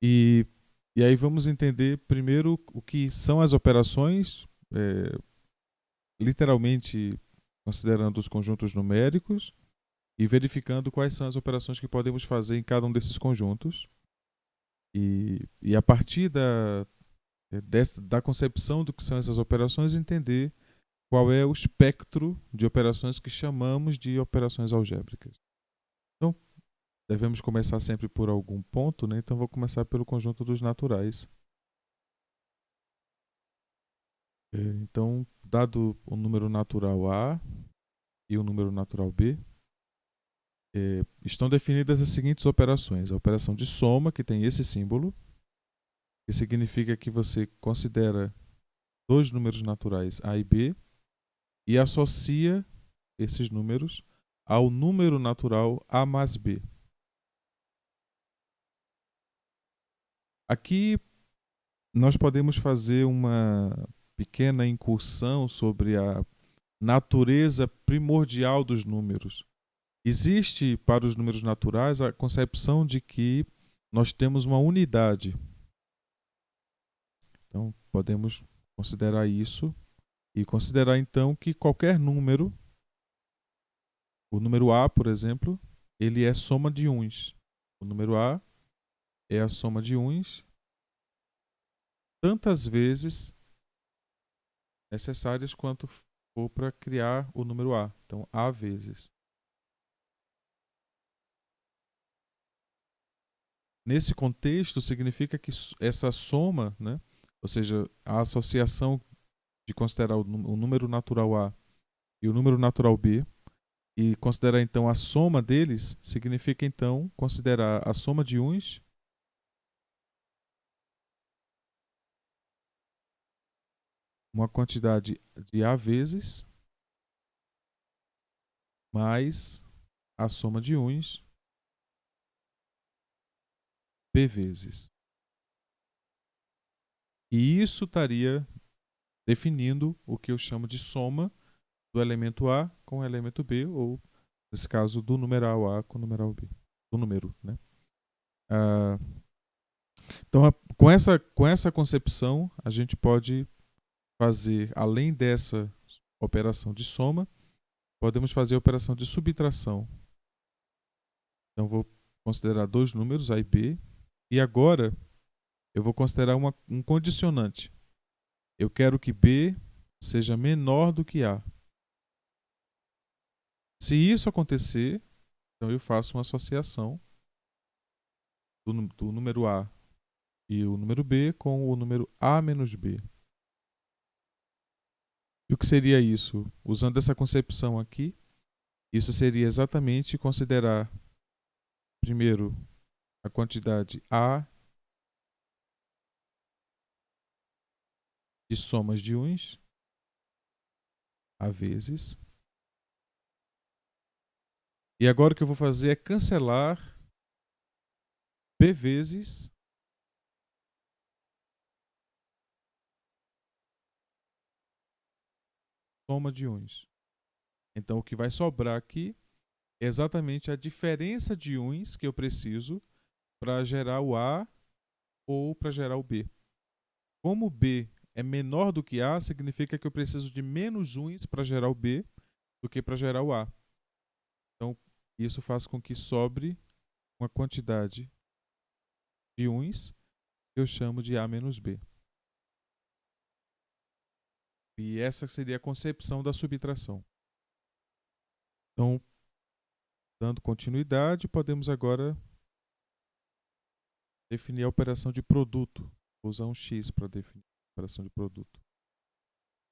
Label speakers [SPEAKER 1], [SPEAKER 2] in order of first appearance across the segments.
[SPEAKER 1] E, e aí vamos entender primeiro o que são as operações, literalmente considerando os conjuntos numéricos e verificando quais são as operações que podemos fazer em cada um desses conjuntos. E a partir da concepção do que são essas operações, entender qual é o espectro de operações que chamamos de operações algébricas. Então, devemos começar sempre por algum ponto, né? Então, vou começar pelo conjunto dos naturais. Então, dado o número natural A e o número natural B, estão definidas as seguintes operações. A operação de soma, que tem esse símbolo, que significa que você considera dois números naturais A e B e associa esses números ao número natural A mais B. Aqui nós podemos fazer uma pequena incursão sobre a natureza primordial dos números. Existe para os números naturais a concepção de que nós temos uma unidade. Então, podemos considerar isso e considerar então que qualquer número, o número A, por exemplo, ele é soma de uns. O número A é a soma de uns tantas vezes necessárias quanto for para criar o número A. Então, A vezes. Nesse contexto, significa que essa soma, né, ou seja, a associação de considerar o número natural A e o número natural B, e considerar então a soma deles, significa então considerar a soma de uns uma quantidade de A vezes mais a soma de uns B vezes. E isso estaria definindo o que eu chamo de soma do elemento A com o elemento B, ou, nesse caso, do numeral A com o numeral B. Do número, né? Ah, então, com essa concepção, a gente pode fazer, além dessa operação de soma, podemos fazer a operação de subtração. Então, vou considerar dois números, A e B, e agora eu vou considerar um condicionante. Eu quero que B seja menor do que A. Se isso acontecer, então eu faço uma associação do número A e o número B com o número A menos B. E o que seria isso? Usando essa concepção aqui, isso seria exatamente considerar, primeiro, a quantidade A de somas de uns, A vezes. E agora o que eu vou fazer é cancelar B vezes soma de uns. Então o que vai sobrar aqui é exatamente a diferença de uns que eu preciso para gerar o A ou para gerar o B. Como B é menor do que A, significa que eu preciso de menos uns para gerar o B do que para gerar o A. Então, isso faz com que sobre uma quantidade de uns que eu chamo de A menos B. E essa seria a concepção da subtração. Então, dando continuidade, podemos agora definir a operação de produto. Vou usar um X para definir a operação de produto.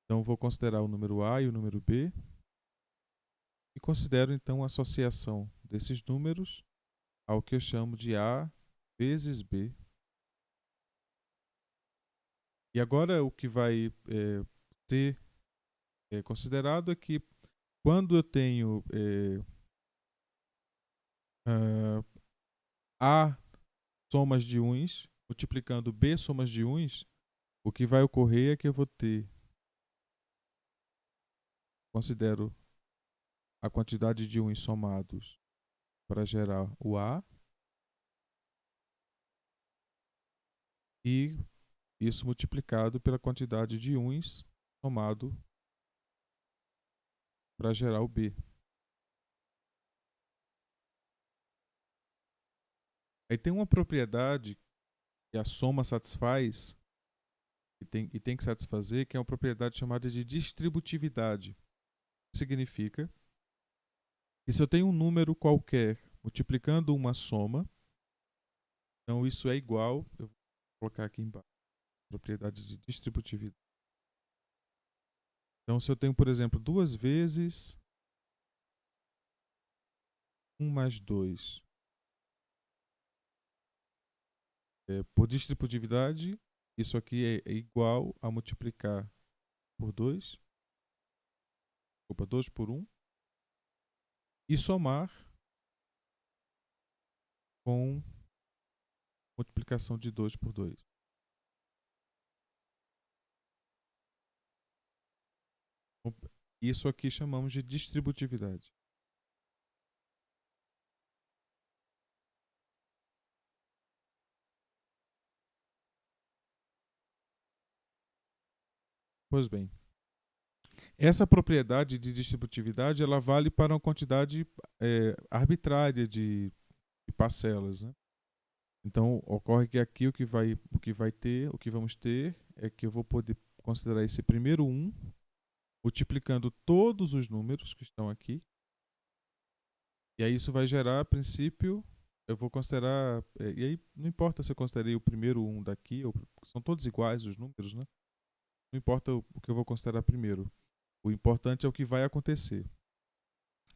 [SPEAKER 1] Então, vou considerar o número A e o número B e considero então a associação desses números ao que eu chamo de A vezes B. E agora o que vai ser considerado é que quando eu tenho A somas de uns multiplicando B somas de uns, o que vai ocorrer é que eu vou ter, considero a quantidade de uns somados para gerar o A, e isso multiplicado pela quantidade de uns somado para gerar o B. Aí tem uma propriedade que a soma satisfaz e tem que satisfazer, que é uma propriedade chamada de distributividade. Significa que se eu tenho um número qualquer multiplicando uma soma, então isso é igual, eu vou colocar aqui embaixo, propriedade de distributividade. Então se eu tenho, por exemplo, 2 vezes 1 mais 2, por distributividade, isso aqui é igual a multiplicar por 2, desculpa, 2 por 1, e somar com multiplicação de 2 por 2. Isso aqui chamamos de distributividade. Pois bem, essa propriedade de distributividade ela vale para uma quantidade arbitrária de parcelas, né? Então ocorre que aqui o que vamos ter é que eu vou poder considerar esse primeiro 1 multiplicando todos os números que estão aqui. E aí isso vai gerar, a princípio, eu vou considerar. E aí não importa se eu considerei o primeiro 1 daqui, são todos iguais os números, né? Não importa o que eu vou considerar primeiro. O importante é o que vai acontecer.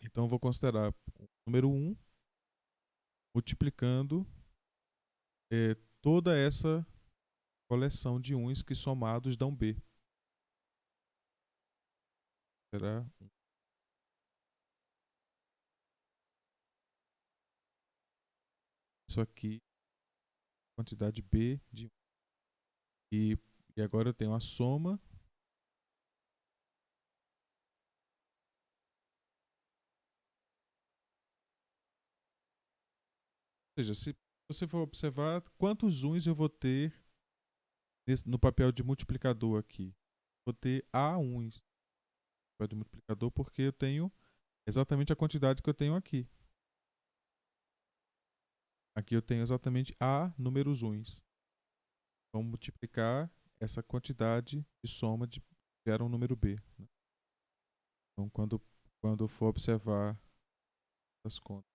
[SPEAKER 1] Então eu vou considerar o número 1 multiplicando toda essa coleção de 1s que somados dão B. Será isso aqui, quantidade B de 1. E agora eu tenho a soma. Ou seja, se você for observar quantos 1s eu vou ter no papel de multiplicador aqui. Vou ter A 1s no papel de multiplicador porque eu tenho exatamente a quantidade que eu tenho aqui. Aqui eu tenho exatamente A números 1s. Vamos multiplicar essa quantidade de soma gera um número B, né? Então, quando eu for observar as contas,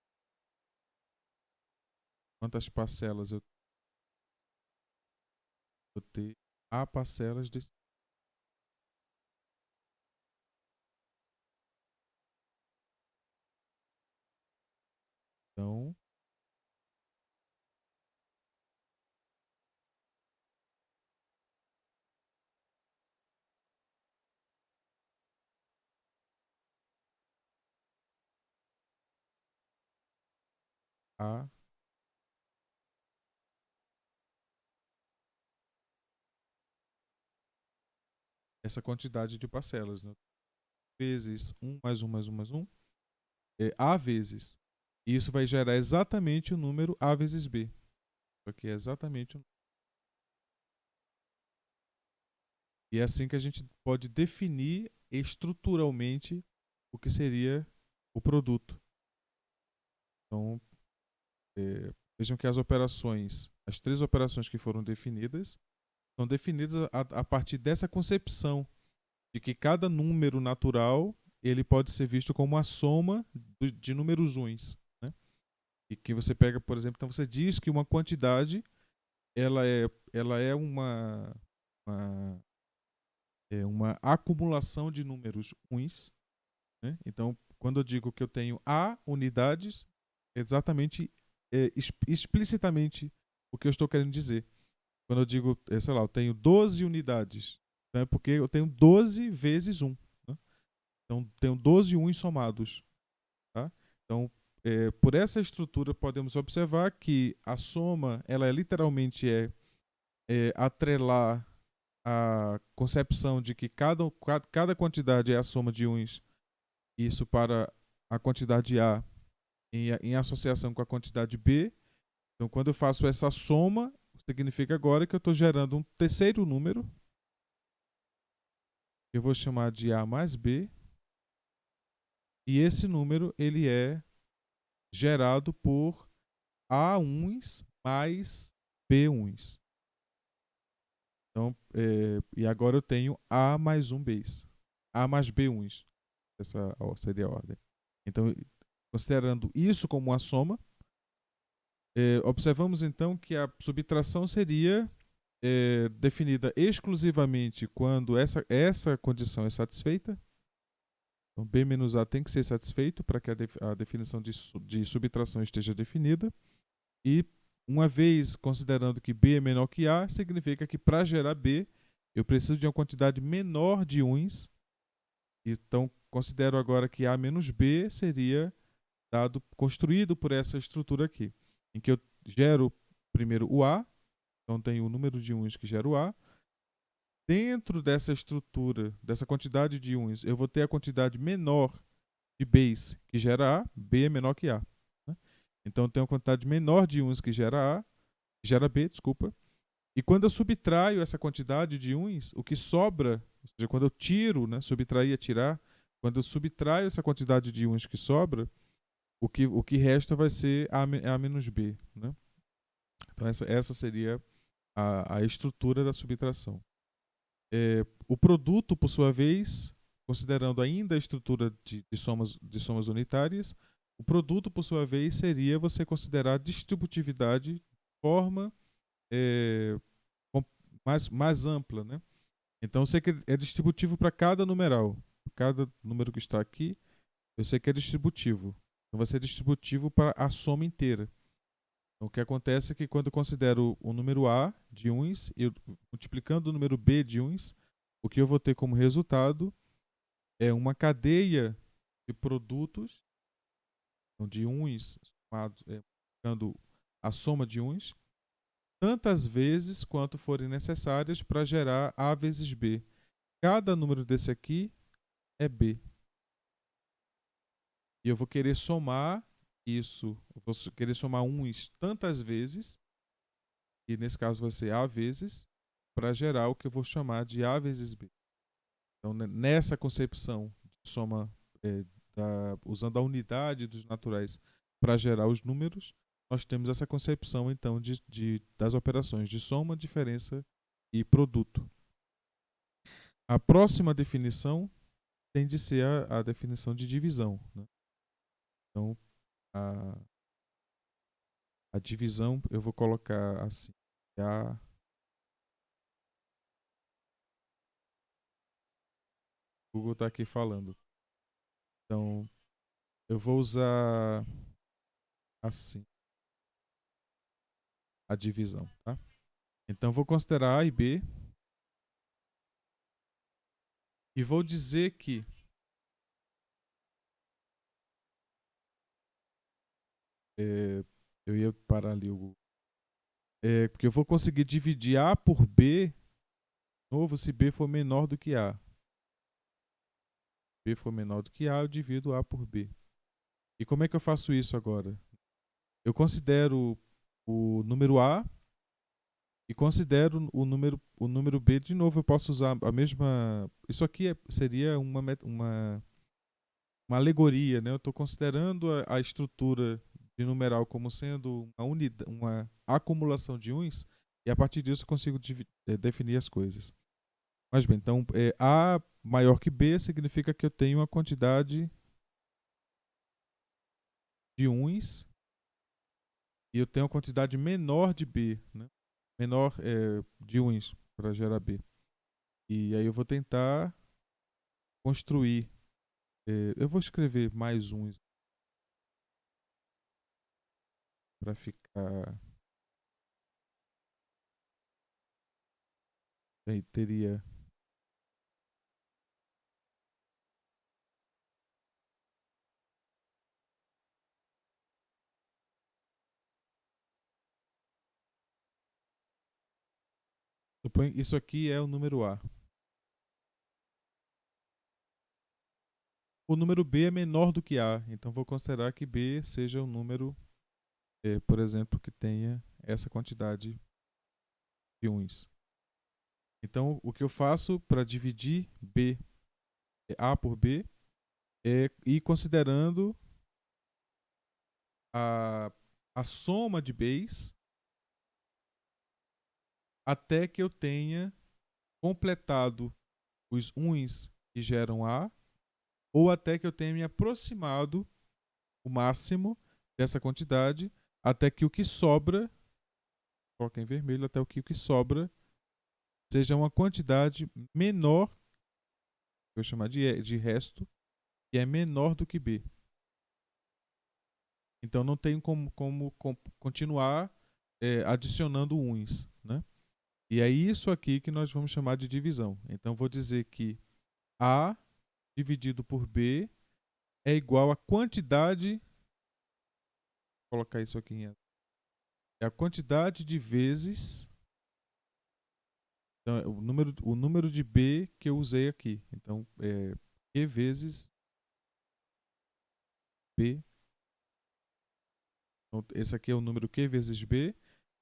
[SPEAKER 1] quantas parcelas eu vou ter A parcelas desse. Então, A essa quantidade de parcelas, né? Vezes 1 mais 1 mais 1 mais 1 é A vezes. E isso vai gerar exatamente o número A vezes B. Isso aqui é exatamente o número. E é assim que a gente pode definir estruturalmente o que seria o produto. Então, vejam que as 3 operações que foram definidas, são definidas a partir dessa concepção de que cada número natural ele pode ser visto como a soma de números uns, né? E que você pega, por exemplo, então você diz que uma quantidade ela é uma acumulação de números uns, né? Então, quando eu digo que eu tenho A unidades, é exatamente, explicitamente o que eu estou querendo dizer. Quando eu digo, sei lá, eu tenho 12 unidades, então é porque eu tenho 12 vezes 1. Né? Então, tenho 12 uns somados. Tá? Então, por essa estrutura, podemos observar que a soma, ela literalmente atrelar a concepção de que cada quantidade é a soma de uns, isso para a quantidade A em associação com a quantidade B. Então, quando eu faço essa soma, significa agora que eu estou gerando um terceiro número, que eu vou chamar de A mais B, e esse número ele é gerado por A1s mais B1s. Então, e agora eu tenho A mais 1 Bs. A mais B1s. Essa seria a ordem. Então, considerando isso como uma soma, observamos então que a subtração seria definida exclusivamente quando essa condição é satisfeita. Então, B menos A tem que ser satisfeito para que a definição de subtração esteja definida. E uma vez considerando que B é menor que A, significa que para gerar B, eu preciso de uma quantidade menor de uns. Então, considero agora que A menos B seria construído por essa estrutura aqui, em que eu gero primeiro o A, então tenho o número de uns que gera o A. Dentro dessa estrutura, dessa quantidade de uns, eu vou ter a quantidade menor de Bs que gera A, B é menor que A. Né? Então, eu tenho a quantidade menor de uns que gera B, desculpa. E quando eu subtraio essa quantidade de uns, o que sobra, ou seja, quando eu tiro, né, subtrair é tirar, quando eu subtraio essa quantidade de uns que sobra, o que resta vai ser A menos B. Né? Então, essa seria a estrutura da subtração. O produto, por sua vez, considerando ainda a estrutura de somas unitárias, o produto, por sua vez, seria você considerar a distributividade de forma mais ampla. Né? Então, eu sei que é distributivo para cada numeral. Cada número que está aqui, eu sei que é distributivo. Então, vai ser distributivo para a soma inteira. Então, o que acontece é que quando eu considero o número A de uns, e multiplicando o número B de uns, o que eu vou ter como resultado é uma cadeia de produtos, então de uns, multiplicando a soma de uns, tantas vezes quanto forem necessárias para gerar A vezes B. Cada número desse aqui é B. E eu vou querer somar isso, eu vou querer somar uns tantas vezes, e nesse caso vai ser A vezes, para gerar o que eu vou chamar de A vezes B. Então, nessa concepção de soma, usando a unidade dos naturais para gerar os números, nós temos essa concepção, então, das operações de soma, diferença e produto. A próxima definição tem de ser a definição de divisão. Né? Então, a divisão eu vou colocar assim. O Google está aqui falando. Então, eu vou usar assim a divisão. Tá? Então, vou considerar A e B. E vou dizer que eu ia parar ali o Google. Porque eu vou conseguir dividir A por B novo se B for menor do que A. Se B for menor do que A, eu divido A por B. E como é que eu faço isso agora? Eu considero o número A e considero o número B. De novo, eu posso usar a mesma... Isso aqui seria uma alegoria. Né? Eu estou considerando a estrutura de numeral como sendo uma acumulação de uns, e a partir disso eu consigo definir as coisas. Mas bem, então A maior que B significa que eu tenho uma quantidade de uns e eu tenho uma quantidade menor de B, né? Menor de uns para gerar B. E aí eu vou tentar construir. Eu vou escrever mais uns para ficar. Aí teria. Isso aqui é o número A. O número B é menor do que A, então vou considerar que B seja um número, por exemplo, que tenha essa quantidade de uns. Então, o que eu faço para dividir A por B é ir considerando a soma de Bs até que eu tenha completado os uns que geram A, ou até que eu tenha me aproximado o máximo dessa quantidade, até que o que sobra, coloca em vermelho, até que o que sobra seja uma quantidade menor, que eu vou chamar de resto, que é menor do que B. Então não tem como continuar adicionando uns, né? E é isso aqui que nós vamos chamar de divisão. Então vou dizer que A dividido por B é igual à quantidade, vou colocar isso aqui em é a quantidade de vezes, então, o número de B que eu usei aqui. Então, Q vezes B. Então, esse aqui é o número Q vezes B.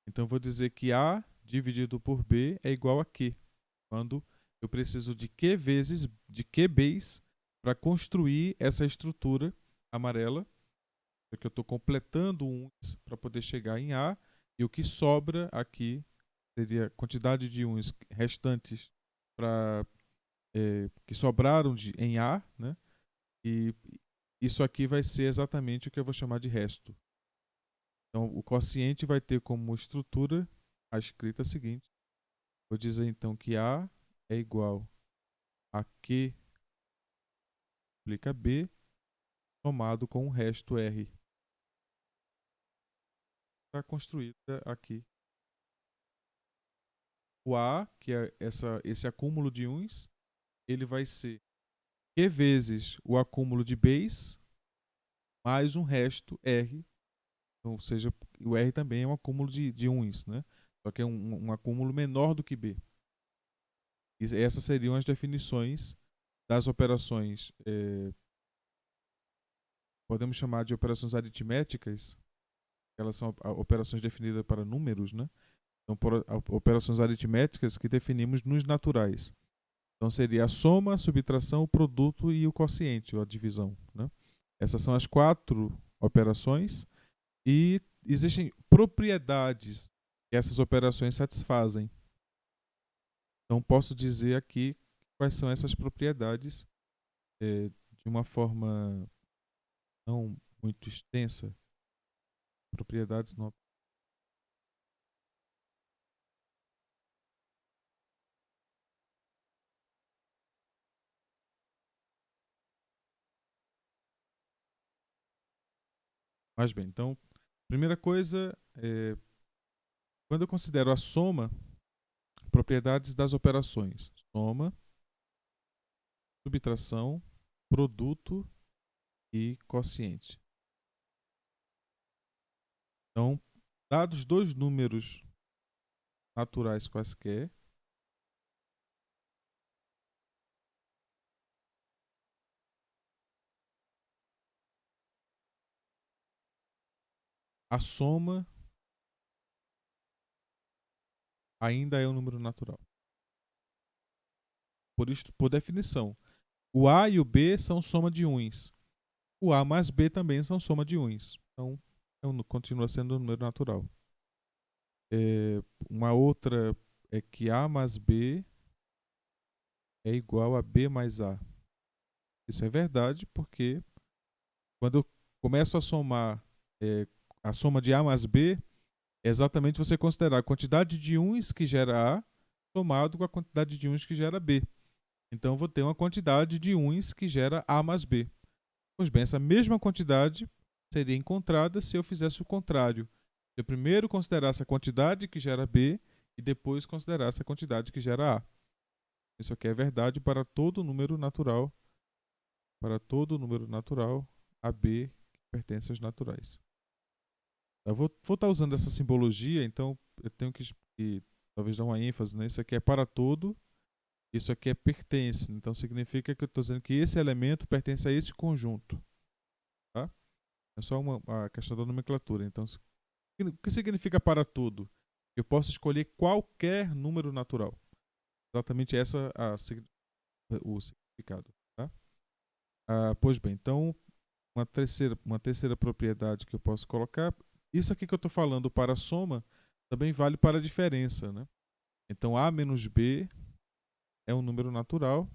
[SPEAKER 1] Então, eu vou dizer que A dividido por B é igual a Q. Quando eu preciso de Q vezes, de QBs, para construir essa estrutura amarela, porque eu estou completando uns para poder chegar em A, e o que sobra aqui seria a quantidade de uns restantes para que sobraram em A, né? E isso aqui vai ser exatamente o que eu vou chamar de resto. Então, o quociente vai ter como estrutura a escrita seguinte. Vou dizer então que A é igual a Q multiplica B somado com o resto R. Está construída aqui. O A, que é esse acúmulo de uns, ele vai ser Q vezes o acúmulo de Bs mais um resto R. Ou seja, o R também é um acúmulo de uns, né? Só que é um acúmulo menor do que B. E essas seriam as definições das operações, podemos chamar de operações aritméticas, elas são operações definidas para números, né? Então, operações aritméticas que definimos nos naturais. Então, seria a soma, a subtração, o produto e o quociente, ou a divisão, né? Essas são as 4 operações e existem propriedades que essas operações satisfazem. Então, posso dizer aqui quais são essas propriedades de uma forma não muito extensa. Propriedades não. Mas bem, então, primeira coisa, quando eu considero a soma, propriedades das operações: soma, subtração, produto e quociente. Então, dados dois números naturais quaisquer, a soma ainda é um número natural. Por definição, o A e o B são soma de uns. O A mais B também são soma de uns. Então, continua sendo um número natural. Uma outra é que A mais B é igual a B mais A. Isso é verdade porque quando eu começo a somar a soma de A mais B, é exatamente você considerar a quantidade de uns que gera A somado com a quantidade de uns que gera B. Então eu vou ter uma quantidade de uns que gera A mais B. Pois bem, essa mesma quantidade seria encontrada se eu fizesse o contrário. Eu primeiro considerasse a quantidade que gera B e depois considerasse a quantidade que gera A. Isso aqui é verdade para todo número natural. Para todo número natural, AB que pertence aos naturais. Eu vou estar usando essa simbologia, então eu tenho que talvez dar uma ênfase, né? Isso aqui é para todo, isso aqui é pertence. Então significa que eu estou dizendo que esse elemento pertence a esse conjunto. Tá? É só uma questão da nomenclatura. Então, o que significa para todo? Eu posso escolher qualquer número natural. Exatamente o significado. Tá? Pois bem, então uma terceira propriedade que eu posso colocar. Isso aqui que eu estou falando para a soma também vale para a diferença. Né? Então A menos B é um número natural.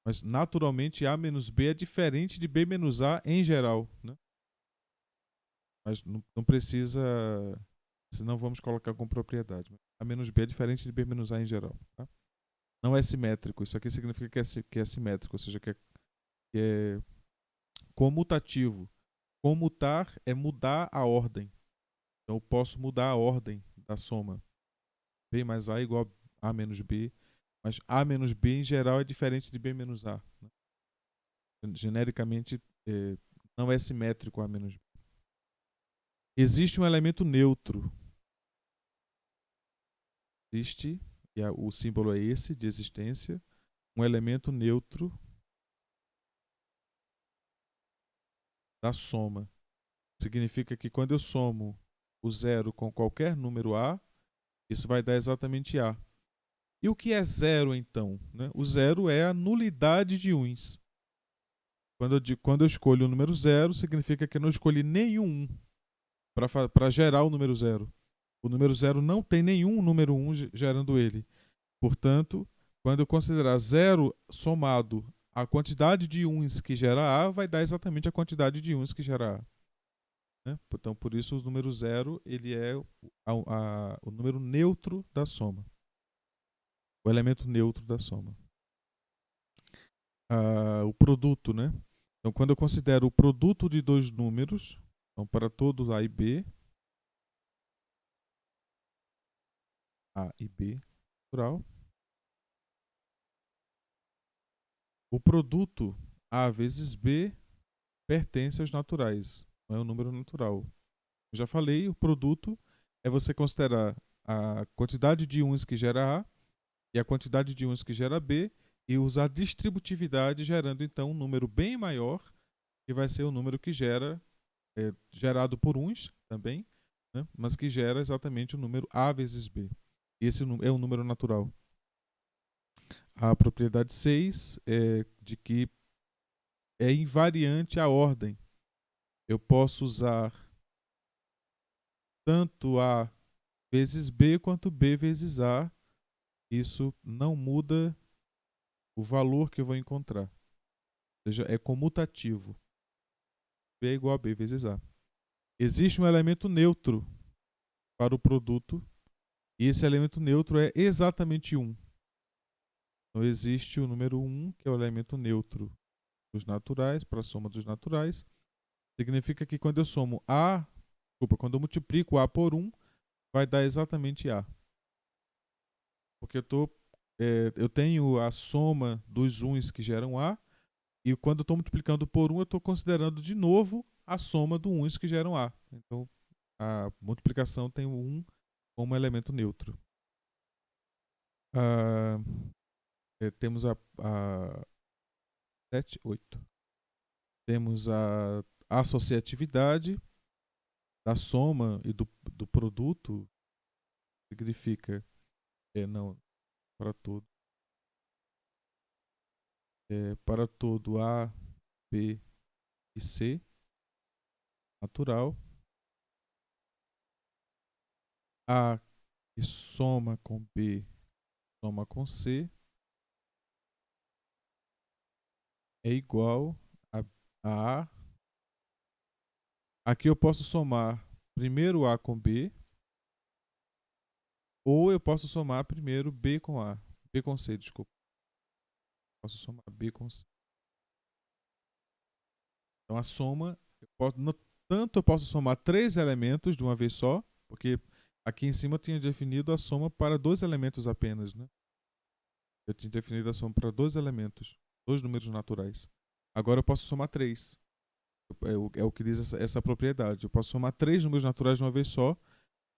[SPEAKER 1] Mas naturalmente A menos B é diferente de B menos A em geral. Né? Mas não precisa. Senão vamos colocar com propriedade. A menos B é diferente de B menos A em geral. Tá? Não é simétrico. Isso aqui significa que é simétrico, ou seja, que é comutativo. Comutar é mudar a ordem. Então eu posso mudar a ordem da soma. B mais A é igual a menos B. Mas A menos B em geral é diferente de B menos A. Né? Genericamente, não é simétrico A menos B. Existe um elemento neutro. Existe, e o símbolo é esse, de existência, um elemento neutro da soma. Significa que quando eu somo o zero com qualquer número A, isso vai dar exatamente A. E o que é zero, então? Né? O zero é a nulidade de uns. Quando eu escolho o número zero, significa que eu não escolhi nenhum para gerar o número zero. O número zero não tem nenhum número 1 gerando ele. Portanto, quando eu considerar zero somado à quantidade de uns que gera A, vai dar exatamente a quantidade de uns que gera A. Né? Então, por isso, o número zero ele é o número neutro da soma. O elemento neutro da soma. O produto, né? Então, quando eu considero o produto de dois números, então para todos A e B, natural, o produto A vezes B pertence aos naturais, não é um número natural. Eu já falei, o produto é você considerar a quantidade de uns que gera A e a quantidade de uns que gera B e usar distributividade gerando então um número bem maior, que vai ser o número que gerado por uns também, né? Mas que gera exatamente o número A vezes B. Esse é um número natural. A propriedade 6 é de que é invariante a ordem. Eu posso usar tanto A vezes B quanto B vezes A. Isso não muda o valor que eu vou encontrar. Ou seja, é comutativo. B é igual a B vezes A. Existe um elemento neutro para o produto e esse elemento neutro é exatamente 1. Então existe o número 1, que é o elemento neutro dos naturais, para a soma dos naturais. Significa que quando eu multiplico A por 1, vai dar exatamente A. Porque eu tenho a soma dos uns que geram A, e quando eu estou multiplicando por 1, eu estou considerando de novo a soma dos uns que geram A. Então, a multiplicação tem o 1 como elemento neutro. Temos a 7, 8. Temos a associatividade da soma e do produto. Significa não para todo A, B e C natural. A que soma com B, soma com C, é igual a A. Aqui eu posso somar primeiro A com B, ou eu posso somar primeiro B com A. B com C, desculpa. Posso somar B com C. Então a soma, tanto eu posso somar 3 elementos de uma vez só, porque aqui em cima eu tinha definido a soma para 2 elementos apenas, né? Eu tinha definido a soma para 2 elementos, 2 números naturais. Agora eu posso somar 3. É o que diz essa propriedade. Eu posso somar 3 números naturais de uma vez só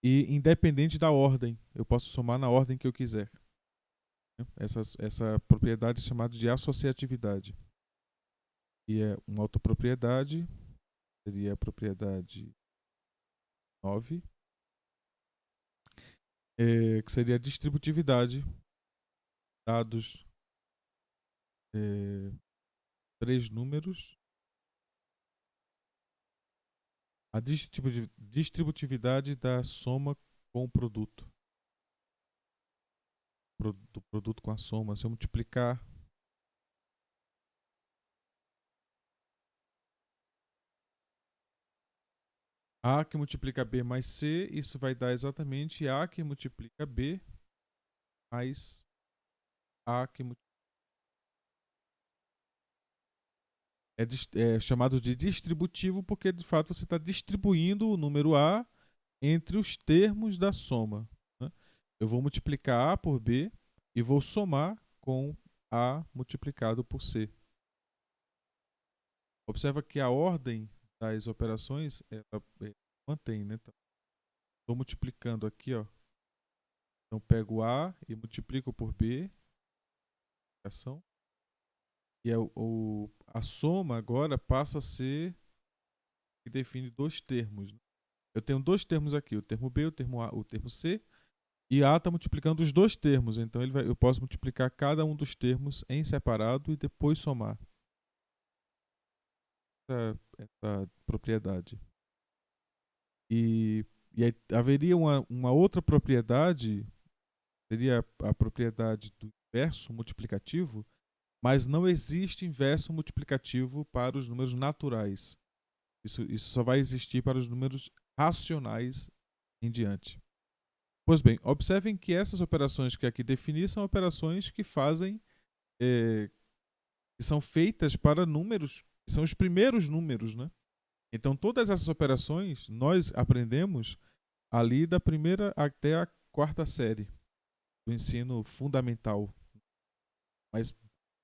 [SPEAKER 1] e independente da ordem. Eu posso somar na ordem que eu quiser. Essa propriedade é chamada de associatividade. E é uma autopropriedade, seria a propriedade 9. que seria a distributividade, dados 3 números, a distributividade da soma com o produto, do produto com a soma. Se eu multiplicar A que multiplica B mais C, isso vai dar exatamente A que multiplica B mais A que é chamado de distributivo porque de fato você está distribuindo o número A entre os termos da soma, né? Eu vou multiplicar A por B e vou somar com A multiplicado por C. Observa que a ordem das operações ela mantém, né? Estou multiplicando aqui, ó. Então pego A e multiplico por B, e a soma agora passa a ser que define dois termos, né? Eu tenho dois termos aqui, o termo B, o termo A, o termo C, e A está multiplicando os dois termos, então eu posso multiplicar cada um dos termos em separado e depois somar essa propriedade. E aí haveria uma outra propriedade, seria a propriedade do inverso multiplicativo, mas não existe inverso multiplicativo para os números naturais. Isso só vai existir para os números racionais em diante. Pois bem, observem que essas operações que aqui defini são operações que fazem, que são feitas para números, que são os primeiros números, né? Então todas essas operações nós aprendemos ali da primeira até a quarta série do ensino fundamental, mas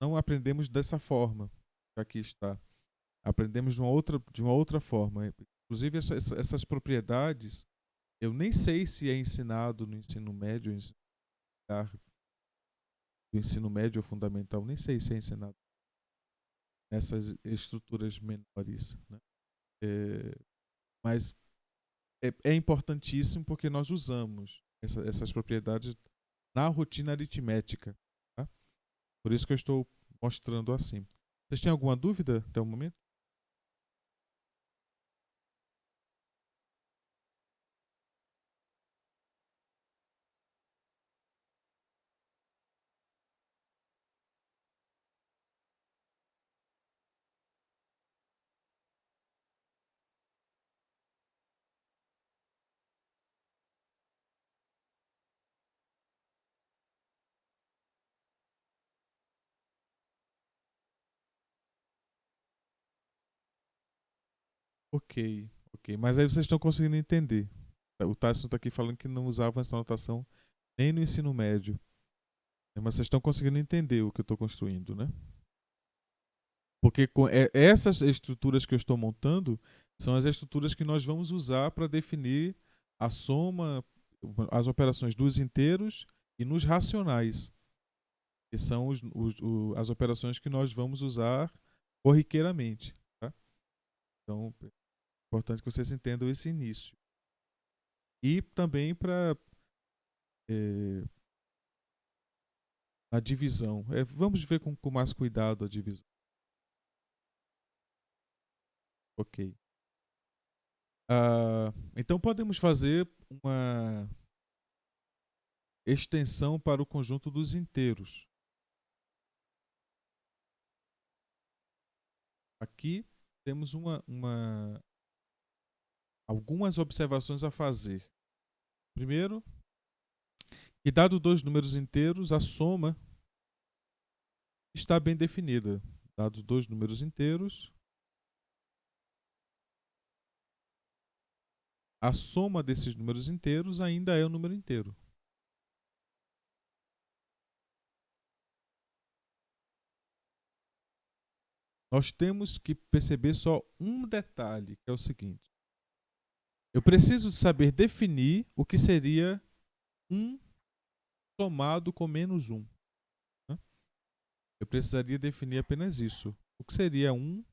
[SPEAKER 1] não aprendemos dessa forma que aqui está. Aprendemos de uma outra forma. Inclusive essas propriedades, eu nem sei se é ensinado no ensino médio, do ensino médio ou fundamental, nem sei se é ensinado nessas estruturas menores, né? Mas é importantíssimo porque nós usamos essas propriedades na rotina aritmética, tá? Por isso que eu estou mostrando assim. Vocês têm alguma dúvida até o momento? Ok, ok. Mas aí vocês estão conseguindo entender. O Tyson está aqui falando que não usava essa notação nem no ensino médio. Mas vocês estão conseguindo entender o que eu estou construindo, né? Porque essas estruturas que eu estou montando são as estruturas que nós vamos usar para definir a soma, as operações dos inteiros e nos racionais, que são as operações que nós vamos usar corriqueiramente. Tá? Então, é importante que vocês entendam esse início. E também para a divisão. Vamos ver com mais cuidado a divisão. Ok. Então podemos fazer uma extensão para o conjunto dos inteiros. Aqui temos algumas observações a fazer. Primeiro, que dado dois números inteiros, a soma está bem definida. Dado dois números inteiros, a soma desses números inteiros ainda é o número inteiro. Nós temos que perceber só um detalhe, que é o seguinte. Eu preciso saber definir o que seria 1 somado com menos 1. Né? Eu precisaria definir apenas isso. O que seria 1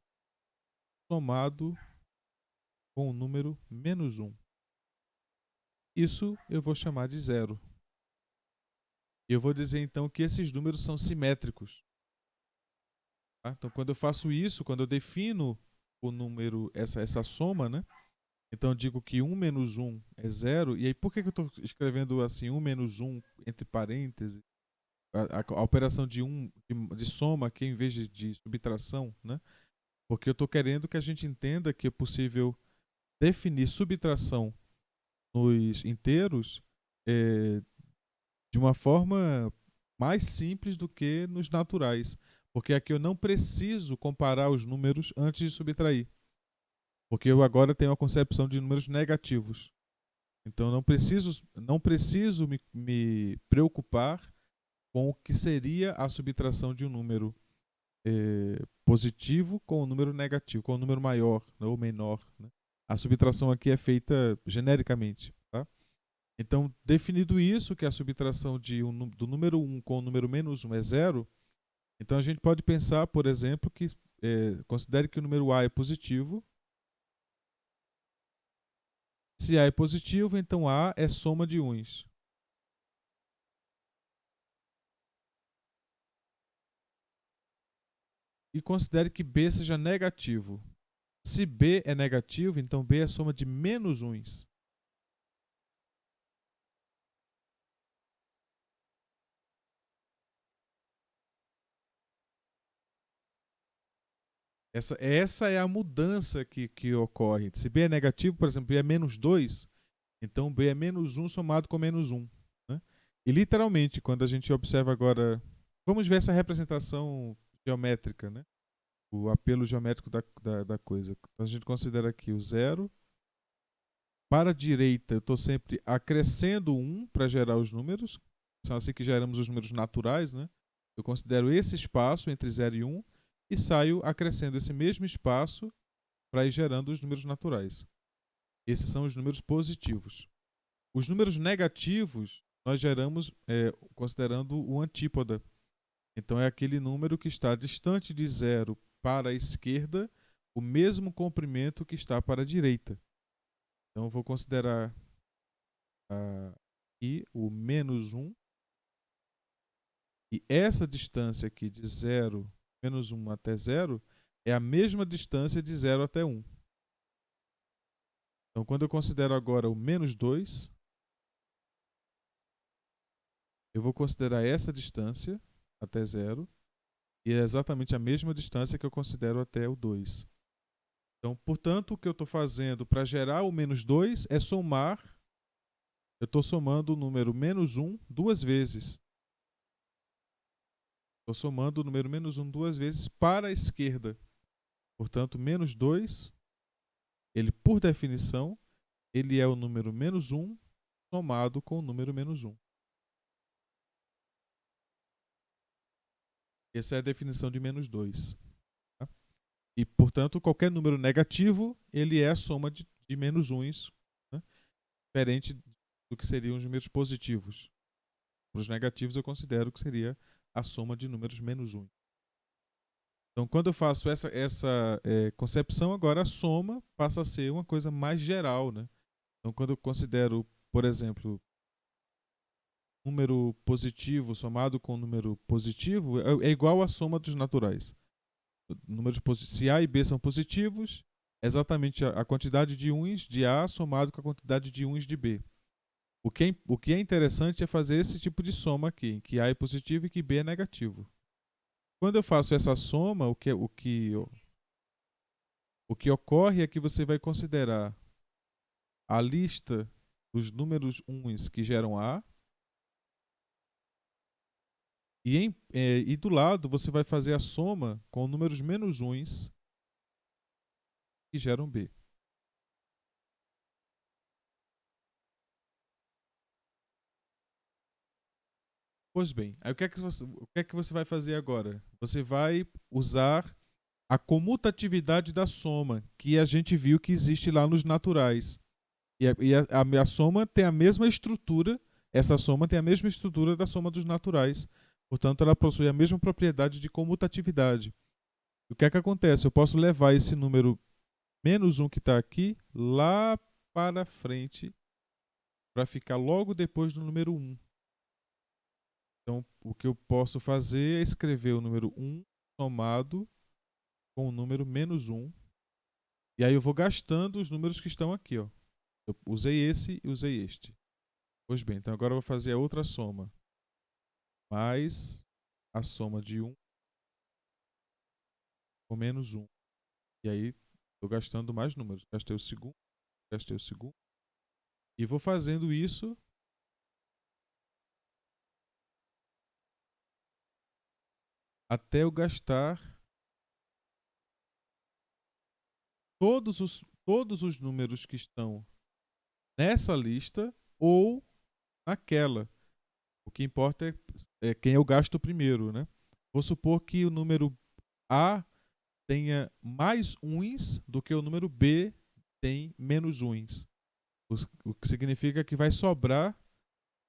[SPEAKER 1] somado com o número menos 1? Isso eu vou chamar de zero. Eu vou dizer então que esses números são simétricos. Tá? Então, quando eu faço isso, quando eu defino o número, essa soma, né? Então eu digo que 1 menos 1 é 0. E aí por que eu estou escrevendo assim 1 menos 1 entre parênteses? A operação de soma aqui em vez de subtração, né? Porque eu estou querendo que a gente entenda que é possível definir subtração nos inteiros de uma forma mais simples do que nos naturais. Porque aqui eu não preciso comparar os números antes de subtrair. Porque eu agora tenho a concepção de números negativos. Então não preciso me preocupar com o que seria a subtração de um número positivo com o número negativo, com o número maior, né, ou menor. Né? A subtração aqui é feita genericamente. Tá? Então, definido isso, que a subtração do número 1 com o número menos 1 é zero, então a gente pode pensar, por exemplo, que considere que o número A é positivo. Se A é positivo, então A é soma de uns. E considere que B seja negativo. Se B é negativo, então B é soma de menos uns. Essa é a mudança que ocorre. Se B é negativo, por exemplo, B é menos 2, então B é menos 1 somado com menos 1. Né? E literalmente, quando a gente observa agora. Vamos ver essa representação geométrica, né? O apelo geométrico da coisa. Então a gente considera aqui o zero. Para a direita, eu estou sempre acrescendo 1 para gerar os números. São assim que geramos os números naturais. Né? Eu considero esse espaço entre 0 e 1 e saio acrescendo esse mesmo espaço para ir gerando os números naturais. Esses são os números positivos. Os números negativos nós geramos considerando o antípoda. Então é aquele número que está distante de zero para a esquerda, o mesmo comprimento que está para a direita. Então eu vou considerar aqui o menos 1. E essa distância aqui de 0, menos 1 até 0, é a mesma distância de 0 até 1. Então quando eu considero agora o menos 2, eu vou considerar essa distância até 0, e é exatamente a mesma distância que eu considero até o 2. Então, portanto, o que eu estou fazendo para gerar o menos 2 é somar. Eu estou somando o número menos 1 duas vezes. Estou somando o número menos 1 duas vezes para a esquerda. Portanto, menos 2, ele, por definição, ele é o número menos 1 somado com o número menos 1. Essa é a definição de menos 2. Tá? E, portanto, qualquer número negativo, ele é a soma de menos 1, né? Diferente do que seriam os números positivos. Para os negativos, eu considero que seria a soma de números menos 1. Então, quando eu faço essa concepção, agora a soma passa a ser uma coisa mais geral. Né? Então, quando eu considero, por exemplo, número positivo somado com número positivo, é igual à soma dos naturais. Se A e B são positivos, é exatamente a quantidade de uns de A somado com a quantidade de uns de B. O que é interessante é fazer esse tipo de soma aqui, em que A é positivo e que B é negativo. Quando eu faço essa soma, o que ocorre é que você vai considerar a lista dos números uns que geram A e do lado você vai fazer a soma com números menos uns que geram B. Pois bem, aí o que é que você vai fazer agora? Você vai usar a comutatividade da soma, que a gente viu que existe lá nos naturais. E a soma tem a mesma estrutura, essa soma tem a mesma estrutura da soma dos naturais. Portanto, ela possui a mesma propriedade de comutatividade. O que é que acontece? Eu posso levar esse número menos 1 que está aqui lá para frente para ficar logo depois do número 1. Então, o que eu posso fazer é escrever o número 1 somado com o número menos 1. E aí eu vou gastando os números que estão aqui, ó. Eu usei esse e usei este. Pois bem, então agora eu vou fazer a outra soma. Mais a soma de 1 com menos 1. E aí estou gastando mais números. Gastei o segundo, gastei o segundo. E vou fazendo isso até eu gastar todos os números que estão nessa lista ou naquela. O que importa é quem eu gasto primeiro, né? Vou supor que o número A tenha mais uns do que o número B tem menos uns. O que significa que vai sobrar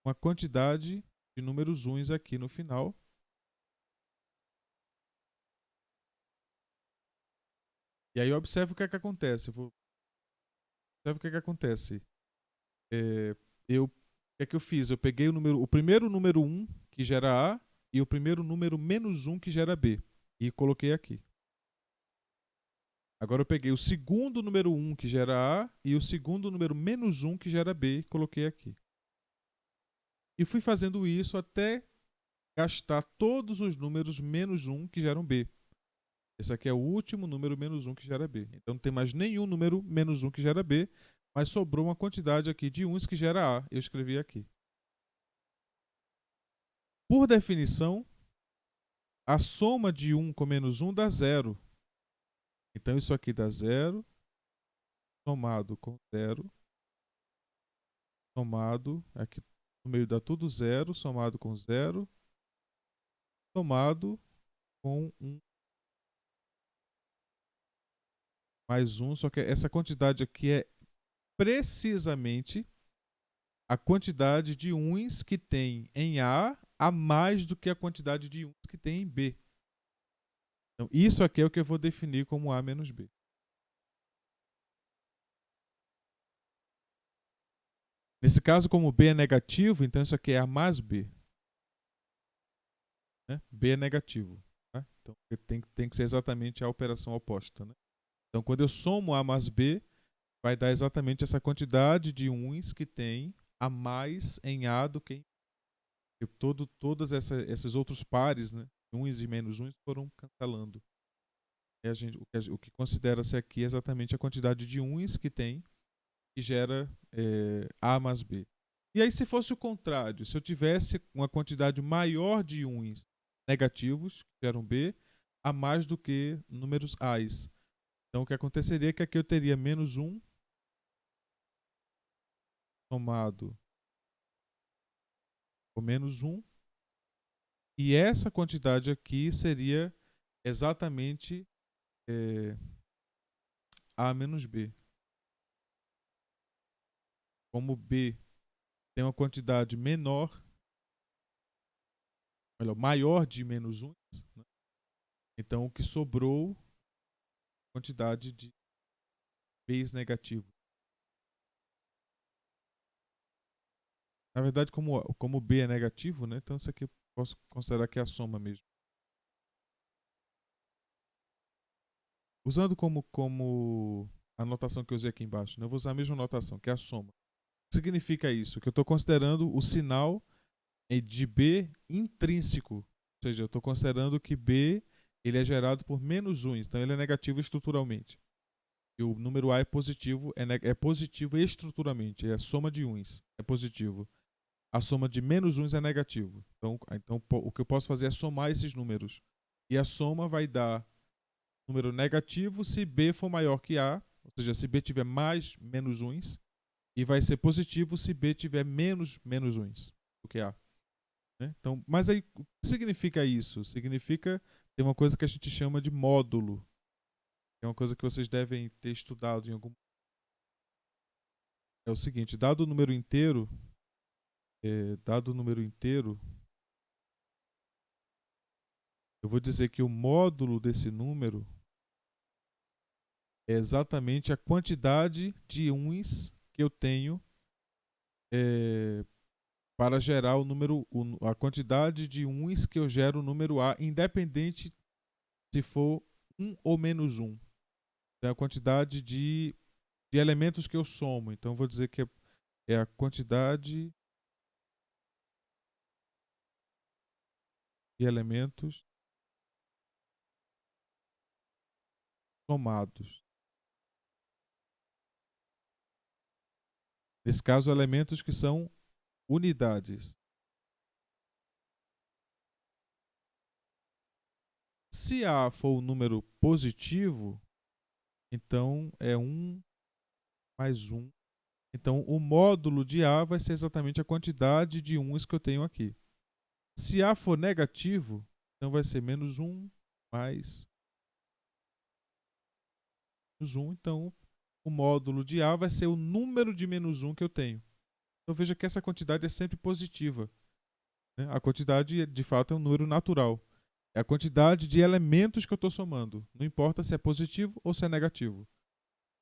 [SPEAKER 1] uma quantidade de números uns aqui no final. E aí observe o que é que acontece. Observe o que é que acontece. O que é que eu fiz? Eu peguei o primeiro número 1, que gera A, e o primeiro número menos 1, que gera B. E coloquei aqui. Agora eu peguei o segundo número 1, que gera A, e o segundo número menos 1, que gera B, e coloquei aqui. E fui fazendo isso até gastar todos os números menos 1 que geram B. Esse aqui é o último número menos 1 que gera B. Então não tem mais nenhum número menos 1 que gera B, mas sobrou uma quantidade aqui de 1s que gera A. Eu escrevi aqui. Por definição, a soma de 1 com menos 1 dá 0. Então isso aqui dá 0, somado com 0, somado, aqui no meio dá tudo 0, somado com 0, somado com 1 mais 1, só que essa quantidade aqui é precisamente a quantidade de uns que tem em A mais do que a quantidade de uns que tem em B. Então, isso aqui é o que eu vou definir como A menos B. Nesse caso, como B é negativo, então isso aqui é A mais B. Né? B é negativo. Tá? Então tem que ser exatamente a operação oposta. Né? Então, quando eu somo A mais B, vai dar exatamente essa quantidade de uns que tem a mais em A do que em B. Todos esses outros pares, né, uns e menos uns, foram cancelando. E o que considera-se aqui é exatamente a quantidade de uns que tem, que gera A mais B. E aí, se fosse o contrário, se eu tivesse uma quantidade maior de uns negativos, que geram B, a mais do que números A's. Então, o que aconteceria é que aqui eu teria menos 1 somado com menos 1, e essa quantidade aqui seria exatamente A menos B. Como B tem uma quantidade maior de menos 1, né? Então o que sobrou é a quantidade de B's negativo. Na verdade, como B é negativo, né? Então isso aqui eu posso considerar que é a soma mesmo. Usando como a notação que eu usei aqui embaixo, né? Eu vou usar a mesma notação, que é a soma. O que significa isso? Que eu estou considerando o sinal de B intrínseco. Ou seja, eu estou considerando que B ele é gerado por menos 1, então ele é negativo estruturalmente. E o número A é positivo, é positivo estruturalmente, é a soma de uns, é positivo. A soma de menos uns é negativo. Então o que eu posso fazer é somar esses números. E a soma vai dar número negativo se B for maior que A, ou seja, se B tiver mais menos uns, e vai ser positivo se B tiver menos uns do que A. Né? Então, mas aí, o que significa isso? Significa ter uma coisa que a gente chama de módulo. É uma coisa que vocês devem ter estudado em algum. É o seguinte, dado o número inteiro, eu vou dizer que o módulo desse número é exatamente a quantidade de uns que eu tenho para gerar a quantidade de uns que eu gero o número A, independente se for 1 ou menos 1. Então, é a quantidade de elementos que eu somo. Então, eu vou dizer que é a quantidade de elementos somados. Nesse caso, elementos que são unidades. Se A for um número positivo, então é 1 mais 1. Então, o módulo de A vai ser exatamente a quantidade de uns que eu tenho aqui. Se A for negativo, então vai ser menos 1 mais menos 1. Então, o módulo de A vai ser o número de menos 1 que eu tenho. Então, veja que essa quantidade é sempre positiva, né? A quantidade, de fato, é um número natural. É a quantidade de elementos que eu estou somando. Não importa se é positivo ou se é negativo.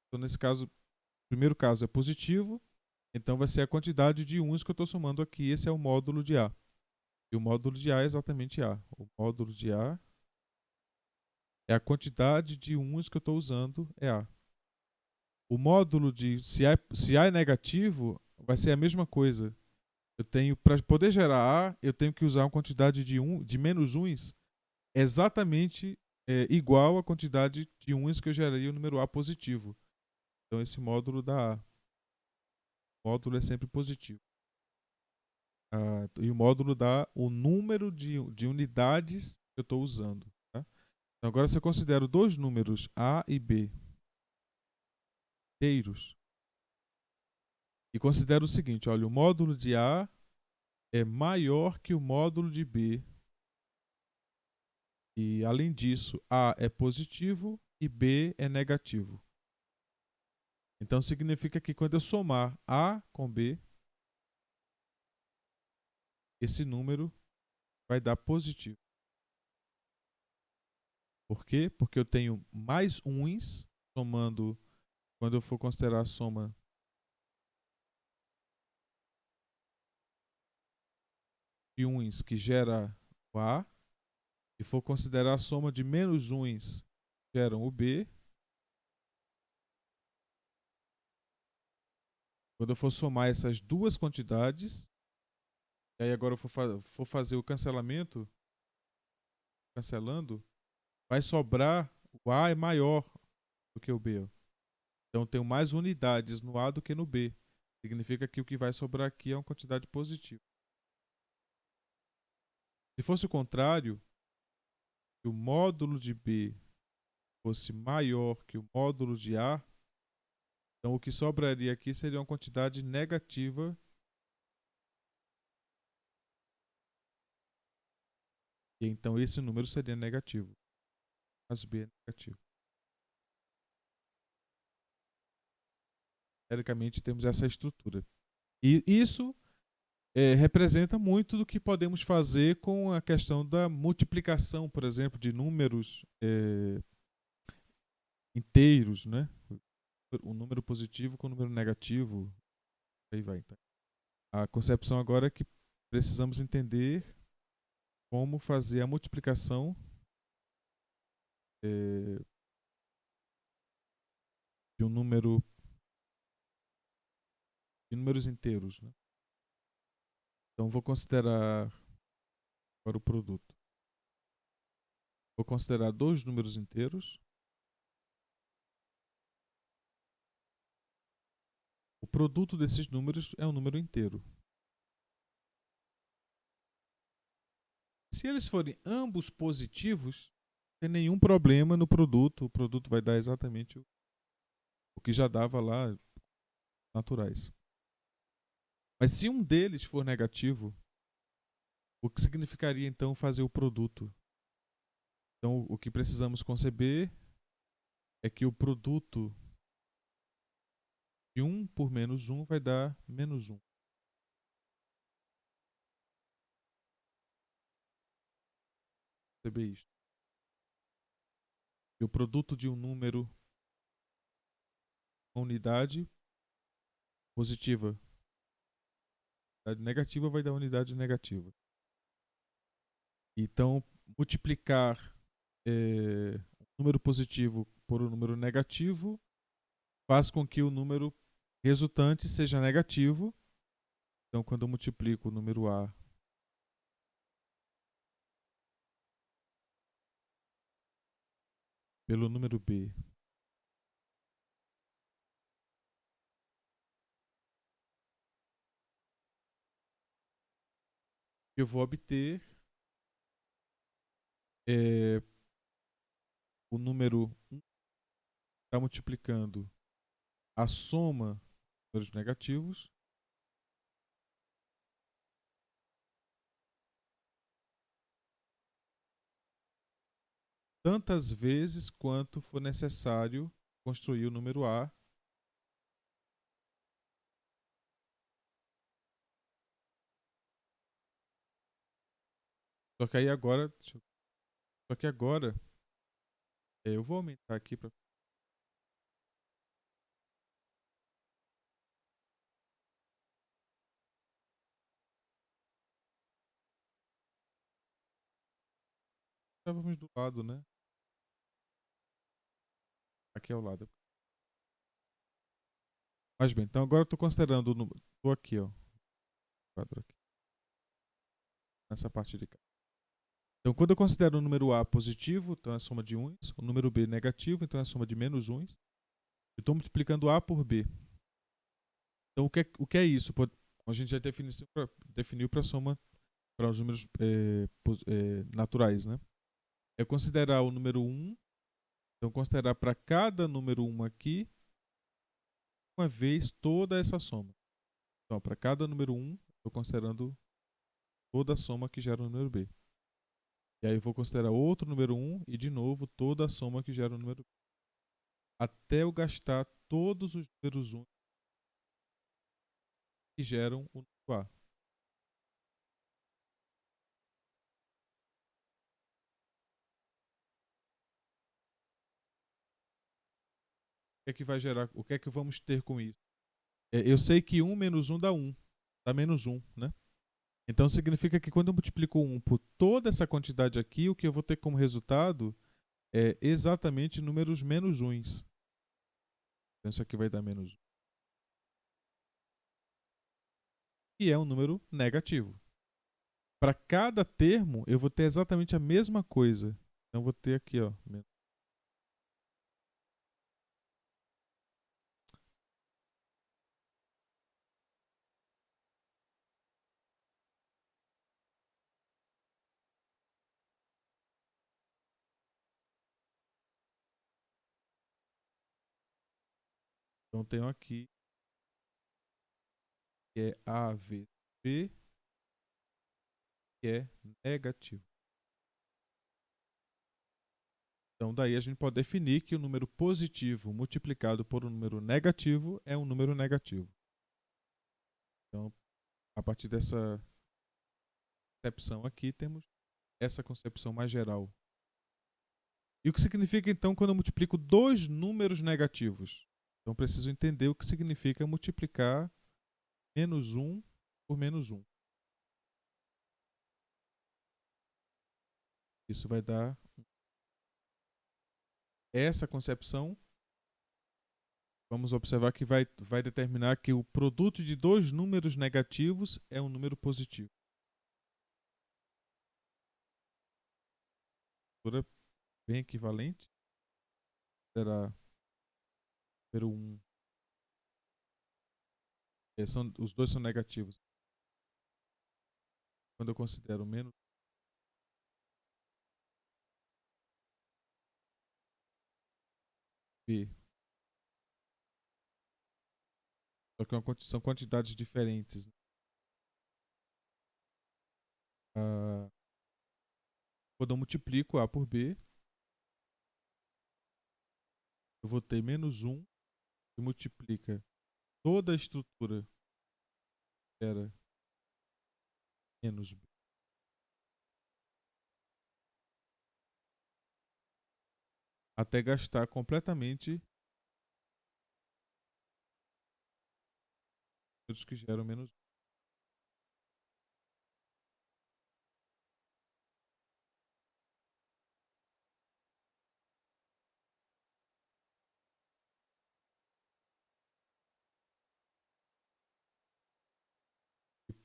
[SPEAKER 1] Então, nesse caso, o primeiro caso é positivo, então vai ser a quantidade de uns que eu estou somando aqui. Esse é o módulo de A. E o módulo de A é exatamente A. O módulo de A é a quantidade de uns que eu estou usando, é A. O módulo de se A é negativo, vai ser a mesma coisa. Eu tenho, para poder gerar A, eu tenho que usar uma quantidade de menos uns exatamente igual à quantidade de uns que eu geraria o número A positivo. Então esse módulo dá A. O módulo é sempre positivo. E o módulo dá o número de unidades que eu estou usando. Tá? Então agora, se eu considero dois números A e B inteiros, e considero o seguinte, olha, o módulo de A é maior que o módulo de B. E, além disso, A é positivo e B é negativo. Então, significa que quando eu somar A com B, esse número vai dar positivo. Por quê? Porque eu tenho mais uns somando, quando eu for considerar a soma de uns que gera o A, e for considerar a soma de menos uns que geram o B, quando eu for somar essas duas quantidades, e aí agora eu for fazer o cancelamento, cancelando, vai sobrar, o A é maior do que o B. Então eu tenho mais unidades no A do que no B. Significa que o que vai sobrar aqui é uma quantidade positiva. Se fosse o contrário, se o módulo de B fosse maior que o módulo de A, então o que sobraria aqui seria uma quantidade negativa. E então esse número seria negativo. Mas B é negativo. Teoricamente temos essa estrutura. E isso representa muito do que podemos fazer com a questão da multiplicação, por exemplo, de números inteiros, né? Um número positivo com um número negativo, aí vai. Então, a concepção agora é que precisamos entender como fazer a multiplicação de um número de números inteiros, né? Então vou considerar agora o produto. Vou considerar dois números inteiros. O produto desses números é um número inteiro. Se eles forem ambos positivos, não tem nenhum problema no produto. O produto vai dar exatamente o que já dava lá, naturais. Mas se um deles for negativo, o que significaria então fazer o produto? Então, o que precisamos conceber é que o produto de 1 por menos 1 vai dar menos 1. Perceber isto. E o produto de um número, uma unidade positiva, unidade negativa vai dar unidade negativa. Então, multiplicar um número positivo por um número negativo faz com que o número resultante seja negativo. Então, quando eu multiplico o número A pelo número B, eu vou obter o número 1 está multiplicando a soma dos números negativos tantas vezes quanto for necessário construir o número A. Só que aí agora, só que agora eu vou aumentar aqui para estávamos do lado, né? Aqui ao lado. Mas bem, então agora eu estou considerando o número. Estou aqui, ó. Quadro aqui. Nessa parte de cá. Então, quando eu considero o número A positivo, então é a soma de uns. O número B negativo, então é a soma de menos uns. Estou multiplicando A por B. Então, o que é isso? A gente já definiu para a soma para os números naturais, né? É considerar o número 1. Então, considerar para cada número 1 aqui, uma vez toda essa soma. Então, para cada número 1, estou considerando toda a soma que gera o número B. E aí eu vou considerar outro número 1 e, de novo, toda a soma que gera o número B. Até eu gastar todos os números 1 que geram o número A. O que é que vai gerar? O que é que vamos ter com isso? Eu sei que 1 menos 1 dá 1. Dá menos 1, né? Então significa que quando eu multiplico 1 por toda essa quantidade aqui, o que eu vou ter como resultado é exatamente números menos 1. Então isso aqui vai dar menos 1. E é um número negativo. Para cada termo, eu vou ter exatamente a mesma coisa. Então eu vou ter aqui, ó. Então tenho aqui que é A vezes B, que é negativo. Então daí a gente pode definir que o número positivo multiplicado por um número negativo é um número negativo. Então, a partir dessa concepção aqui, temos essa concepção mais geral. E o que significa então quando eu multiplico dois números negativos? Então preciso entender o que significa multiplicar menos 1 por menos 1. Isso vai dar essa concepção. Vamos observar que vai determinar que o produto de dois números negativos é um número positivo. Bem equivalente. Será número 1. Os dois são negativos. Quando eu considero menos B, só que são quantidades diferentes. Ah, quando eu multiplico A por B, eu vou ter menos 1 que multiplica toda a estrutura que era menos B. Até gastar completamente os que geram menos 1.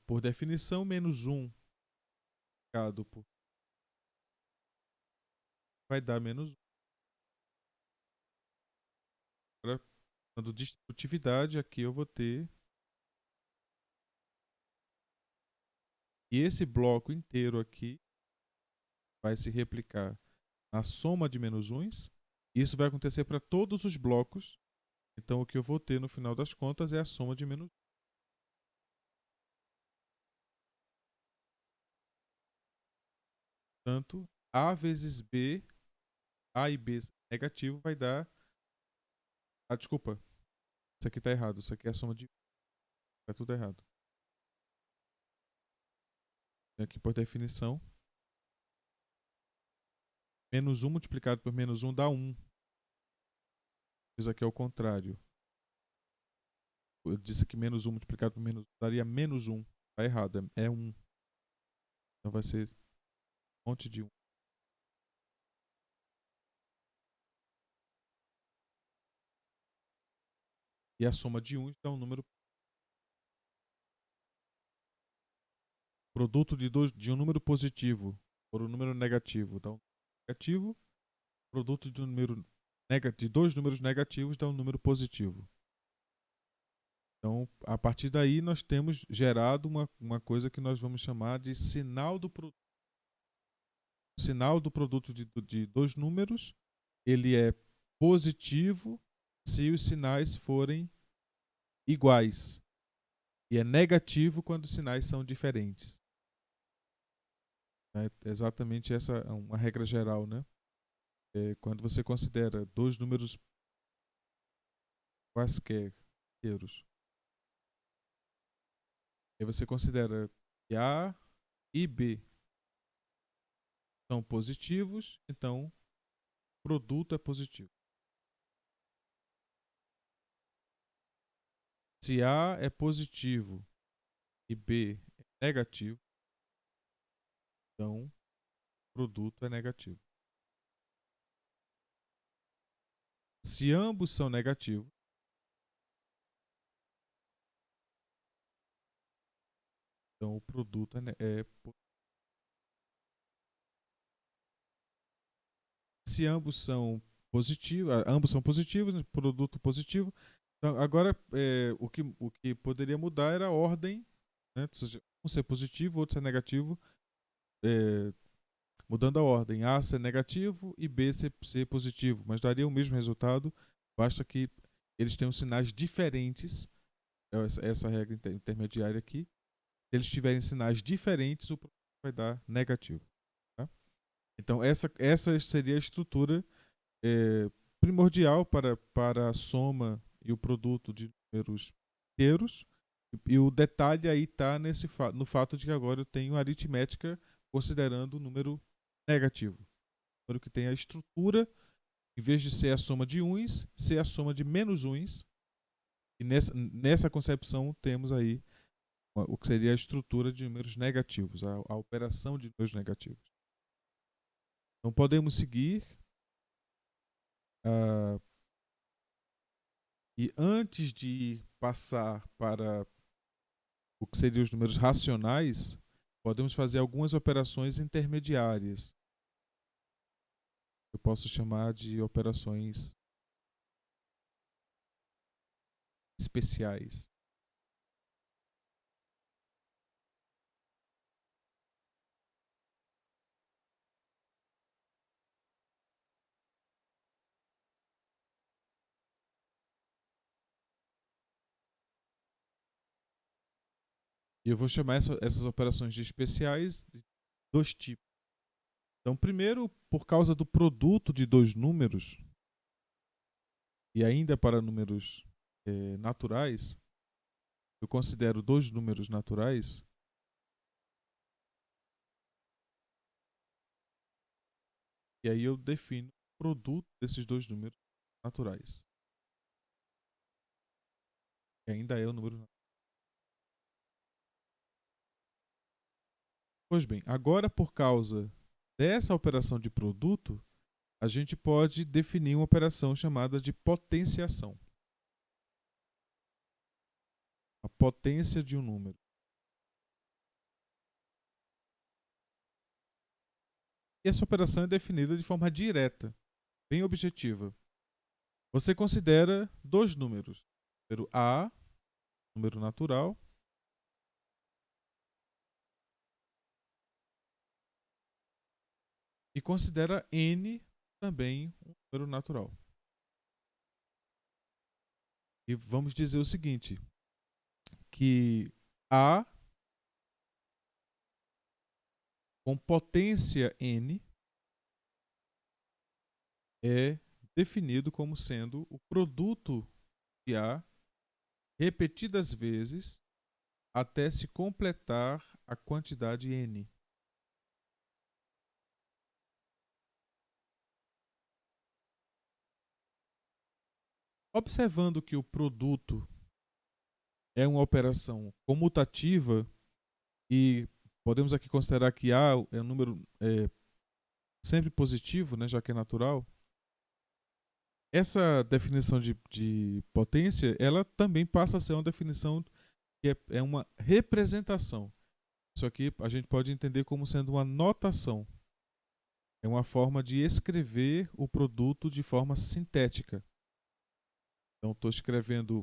[SPEAKER 1] por definição, menos 1 multiplicado por vai dar menos 1. Agora, dando distributividade, aqui eu vou ter. E esse bloco inteiro aqui vai se replicar na soma de menos 1. Isso vai acontecer para todos os blocos. Então, o que eu vou ter no final das contas é a soma de menos 1. Portanto, A vezes B, A e B negativo vai dar... Ah, desculpa. Isso aqui está errado. Isso aqui é a soma de... Está tudo errado. Aqui, por definição, menos 1 multiplicado por menos 1 dá 1. Isso aqui é o contrário. Eu disse que menos 1 multiplicado por menos 1 daria menos 1. Está errado. É 1. Então vai ser um monte de 1. E a soma de 1 dá um número. Produto de um número positivo por um número negativo dá um número negativo. Produto de de dois números negativos dá um número positivo. Então, a partir daí, nós temos gerado uma coisa que nós vamos chamar de sinal do produto. O sinal do produto de dois números, ele é positivo se os sinais forem iguais. E é negativo quando os sinais são diferentes. É exatamente essa uma regra geral, né? Quando você considera dois números quaisquer inteiros, aí você considera que A e B são positivos, então o produto é positivo. Se A é positivo e B é negativo, então o produto é negativo. Se ambos são negativos, então o produto é positivo. Se ambos são positivos, produto positivo. Então, agora, o que poderia mudar era a ordem, né? Ou seja, um ser positivo, outro ser negativo, mudando a ordem, A ser negativo e B ser positivo, mas daria o mesmo resultado, basta que eles tenham sinais diferentes, essa regra intermediária aqui. Se eles tiverem sinais diferentes, o produto vai dar negativo. Tá? Então, essa seria a estrutura primordial para a soma e o produto de números inteiros. E o detalhe aí está no fato de que agora eu tenho aritmética considerando o número negativo. O número que tem a estrutura, em vez de ser a soma de uns, ser a soma de menos uns. E nessa concepção temos aí o que seria a estrutura de números negativos, a operação de números negativos. Então podemos seguir. E antes de passar para o que seriam os números racionais, podemos fazer algumas operações intermediárias. Eu posso chamar de operações especiais. E eu vou chamar essas operações de especiais de dois tipos. Então, primeiro, por causa do produto de dois números, e ainda para números naturais, eu considero dois números naturais. E aí eu defino o produto desses dois números naturais. Que ainda é o número natural. Pois bem, agora por causa dessa operação de produto, a gente pode definir uma operação chamada de potenciação. A potência de um número. E essa operação é definida de forma direta, bem objetiva. Você considera dois números. Número A, número natural, e considera n também um número natural. E vamos dizer o seguinte, que A com potência n é definido como sendo o produto de A repetidas vezes até se completar a quantidade n. Observando que o produto é uma operação comutativa e podemos aqui considerar que A é um número sempre positivo, né, já que é natural, essa definição de potência, ela também passa a ser uma definição que é uma representação. Isso aqui a gente pode entender como sendo uma notação. É uma forma de escrever o produto de forma sintética. Então, estou escrevendo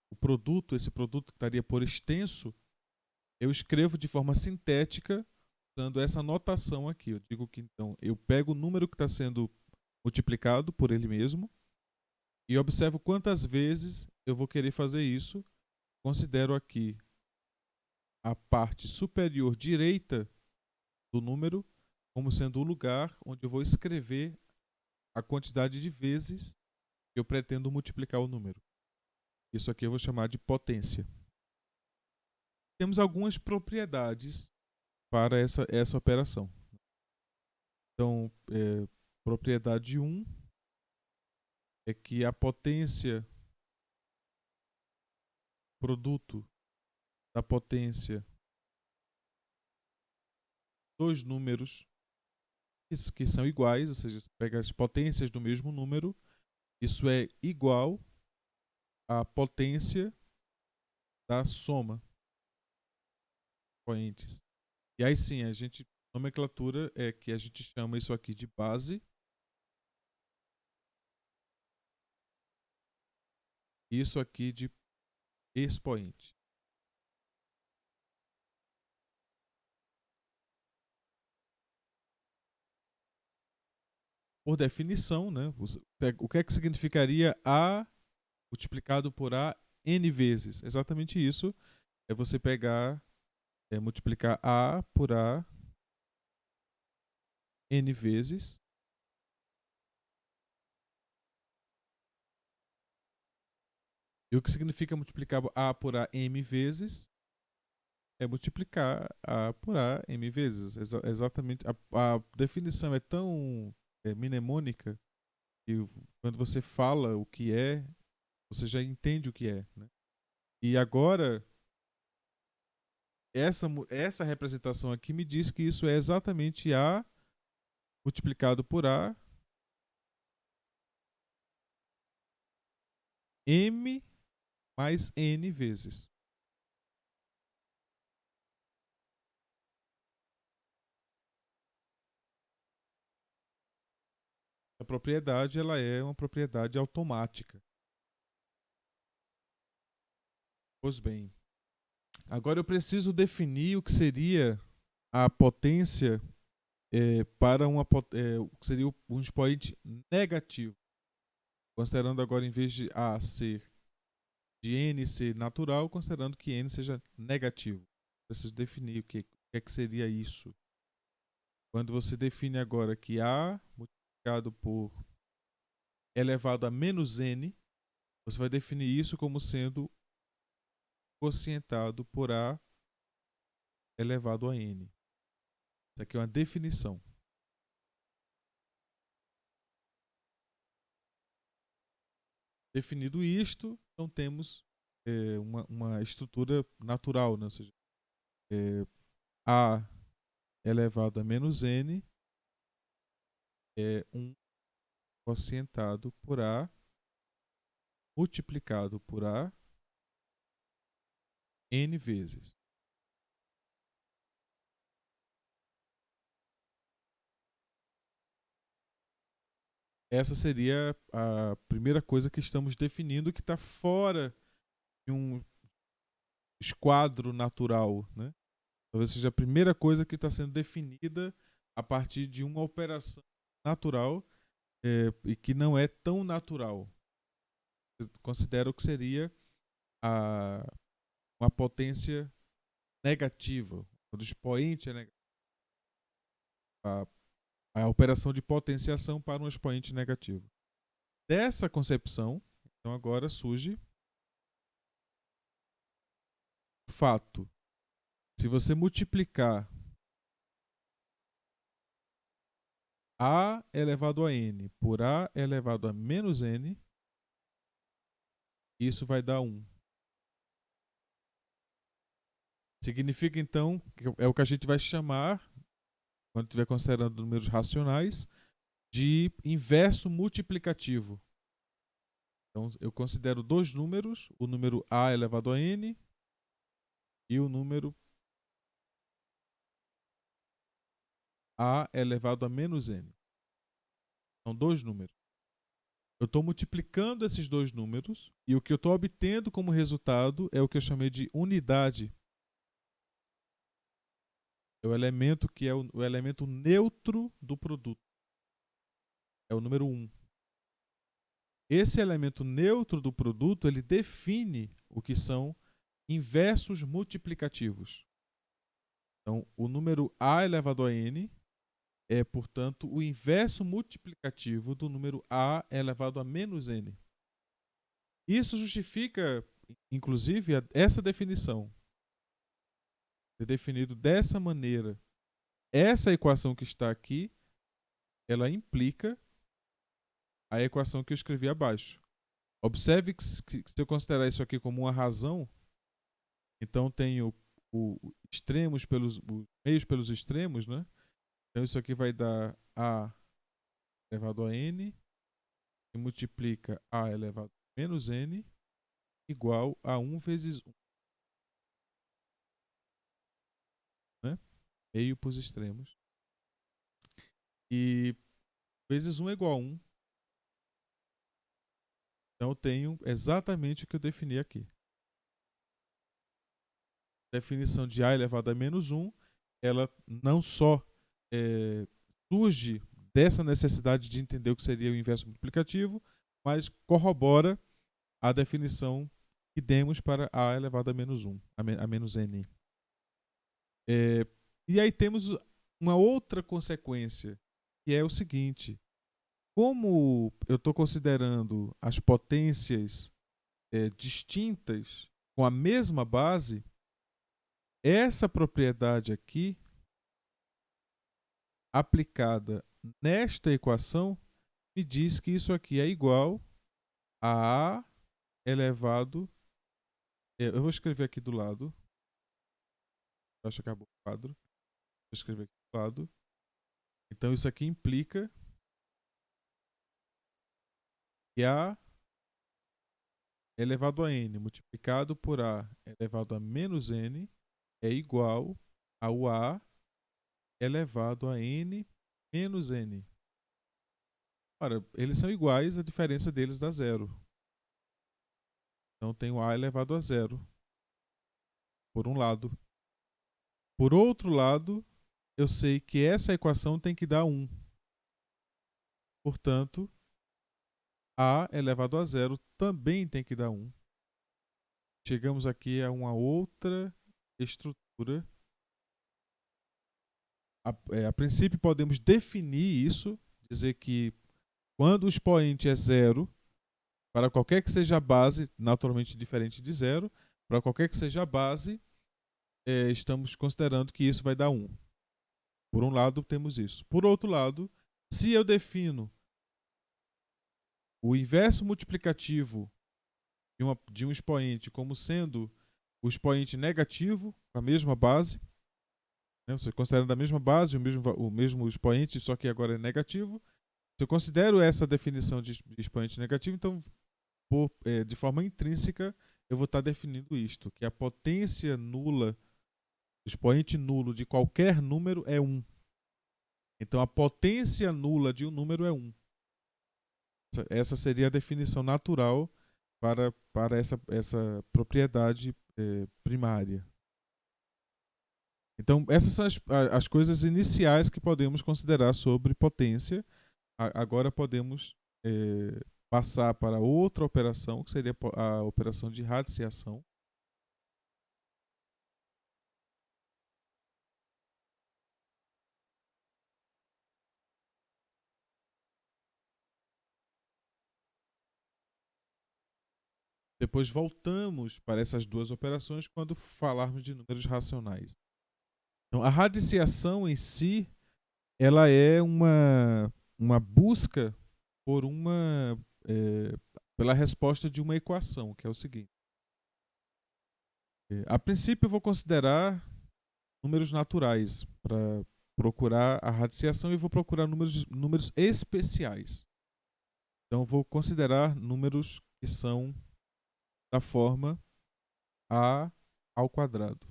[SPEAKER 1] o produto, esse produto que estaria por extenso, eu escrevo de forma sintética usando essa notação aqui. Eu digo que, então, eu pego o número que está sendo multiplicado por ele mesmo e observo quantas vezes eu vou querer fazer isso. Considero aqui a parte superior direita do número como sendo o lugar onde eu vou escrever a quantidade de vezes que eu pretendo multiplicar o número. Isso aqui eu vou chamar de potência. Temos algumas propriedades para essa operação. Então, propriedade 1 é que a potência produto da potência dos números que são iguais, ou seja, você pega as potências do mesmo número, isso é igual à potência da soma expoentes. E aí sim, nomenclatura é que a gente chama isso aqui de base, e isso aqui de expoente. Por definição, né, o que é que significaria A multiplicado por A n vezes? Exatamente isso. É você pegar, multiplicar A por A n vezes. E o que significa multiplicar A por A m vezes? É multiplicar A por A m vezes. Exatamente. A definição é tão mnemônica que quando você fala o que é, você já entende o que é, né? E agora, essa representação aqui me diz que isso é exatamente A multiplicado por A m mais n vezes. A propriedade ela é uma propriedade automática. Pois bem, agora eu preciso definir o que seria a potência para o que seria um expoente negativo. Considerando agora, em vez de A ser de n ser natural, considerando que n seja negativo. Preciso definir o que é que seria isso. Quando você define agora que A multiplicado por elevado a menos n, você vai definir isso como sendo quocientado por A elevado a n. Isso aqui é uma definição. Definido isto, então temos uma estrutura natural, né? Ou seja, A elevado a menos n é um quocientado por A multiplicado por A n vezes. essa seria a primeira coisa que estamos definindo que está fora de um esquadro natural, né? Talvez seja a primeira coisa que está sendo definida a partir de uma operação natural e que não é tão natural. Eu considero que seria uma potência negativa, quando o expoente é negativo. A operação de potenciação para um expoente negativo. Dessa concepção, então agora surge o fato. Se você multiplicar A elevado a N por A elevado a menos N, isso vai dar 1. Significa, então, que é o que a gente vai chamar, quando estiver considerando números racionais, de inverso multiplicativo. Então, eu considero dois números, o número A elevado a N e o número A elevado a menos N. São dois números. Eu estou multiplicando esses dois números e o que eu estou obtendo como resultado é o que eu chamei de unidade. É o elemento que é o elemento neutro do produto. É o número 1. Esse elemento neutro do produto, ele define o que são inversos multiplicativos. Então, o número A elevado a N é, portanto, o inverso multiplicativo do número A elevado a menos N. Isso justifica, inclusive, essa definição. É definido dessa maneira. Essa equação que está aqui, ela implica a equação que eu escrevi abaixo. Observe que se eu considerar isso aqui como uma razão, então tenho extremos pelos os meios pelos extremos, né? Então isso aqui vai dar A elevado a N, que multiplica A elevado a menos N, igual a 1 vezes 1. Né? Meio para os extremos. E vezes 1 é igual a 1. Então eu tenho exatamente o que eu defini aqui. A definição de A elevado a menos 1, ela não só surge dessa necessidade de entender o que seria o inverso multiplicativo, mas corrobora a definição que demos para A elevado a menos 1, a menos N. E aí temos uma outra consequência, que é o seguinte: como eu estou considerando as potências distintas com a mesma base, essa propriedade aqui, aplicada nesta equação, me diz que isso aqui é igual a A elevado. Eu vou escrever aqui do lado. Acho que acabou o quadro. Vou escrever aqui do lado. Então isso aqui implica que A elevado a N multiplicado por A elevado a menos N é igual ao A elevado a N menos N. Ora, eles são iguais, a diferença deles dá zero. Então tem o A elevado a zero, por um lado. Por outro lado, eu sei que essa equação tem que dar 1. Portanto, A elevado a zero também tem que dar 1. Chegamos aqui a uma outra estrutura. A princípio, podemos definir isso, dizer que quando o expoente é zero, para qualquer que seja a base, naturalmente diferente de zero, para qualquer que seja a base, estamos considerando que isso vai dar 1. Por um lado, temos isso. Por outro lado, se eu defino o inverso multiplicativo de um expoente como sendo o expoente negativo, com a mesma base, né? Você considera da mesma base o mesmo expoente, só que agora é negativo. Se eu considero essa definição de expoente negativo, então, de forma intrínseca, eu vou estar definindo isto, que a potência nula, o expoente nulo de qualquer número é 1. Então, a potência nula de um número é 1. Essa seria a definição natural para essa propriedade primária. Então, essas são as coisas iniciais que podemos considerar sobre potência. Agora podemos passar para outra operação, que seria a operação de radiciação. Depois voltamos para essas duas operações quando falarmos de números racionais. Então, a radiciação em si, ela é uma busca por pela resposta de uma equação, que é o seguinte. A princípio, eu vou considerar números naturais para procurar a radiciação e vou procurar números especiais. Então, vou considerar números que são da forma a ao quadrado.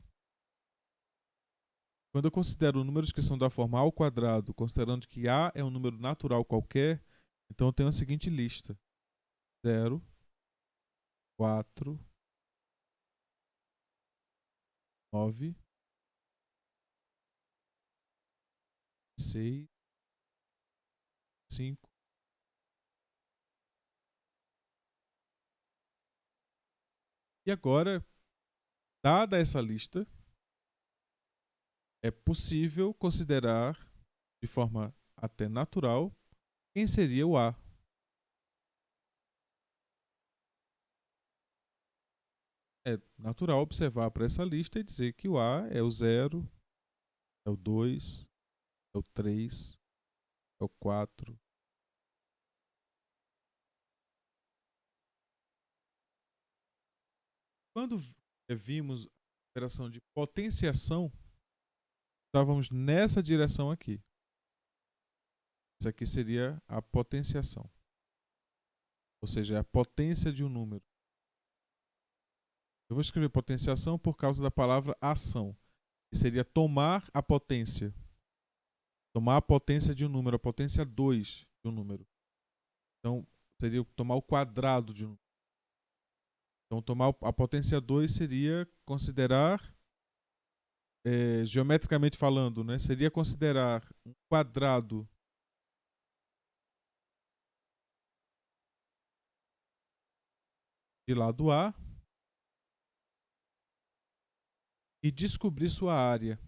[SPEAKER 1] Quando eu considero números que são da forma a ao quadrado, considerando que a é um número natural qualquer, então eu tenho a seguinte lista: 0, 4, 9, 6, 5. E agora, dada essa lista, é possível considerar de forma até natural quem seria o A. É natural observar para essa lista e dizer que o A é o 0, é o 2, é o 3, é o 4. Quando vimos a operação de potenciação, estávamos nessa direção aqui. Isso aqui seria a potenciação. Ou seja, é a potência de um número. Eu vou escrever potenciação por causa da palavra ação, que seria tomar a potência. Tomar a potência de um número, a potência 2 de um número. Então, seria tomar o quadrado de um número. Então, tomar a potência 2 seria considerar, geometricamente falando, né, seria considerar um quadrado de lado A e descobrir sua área.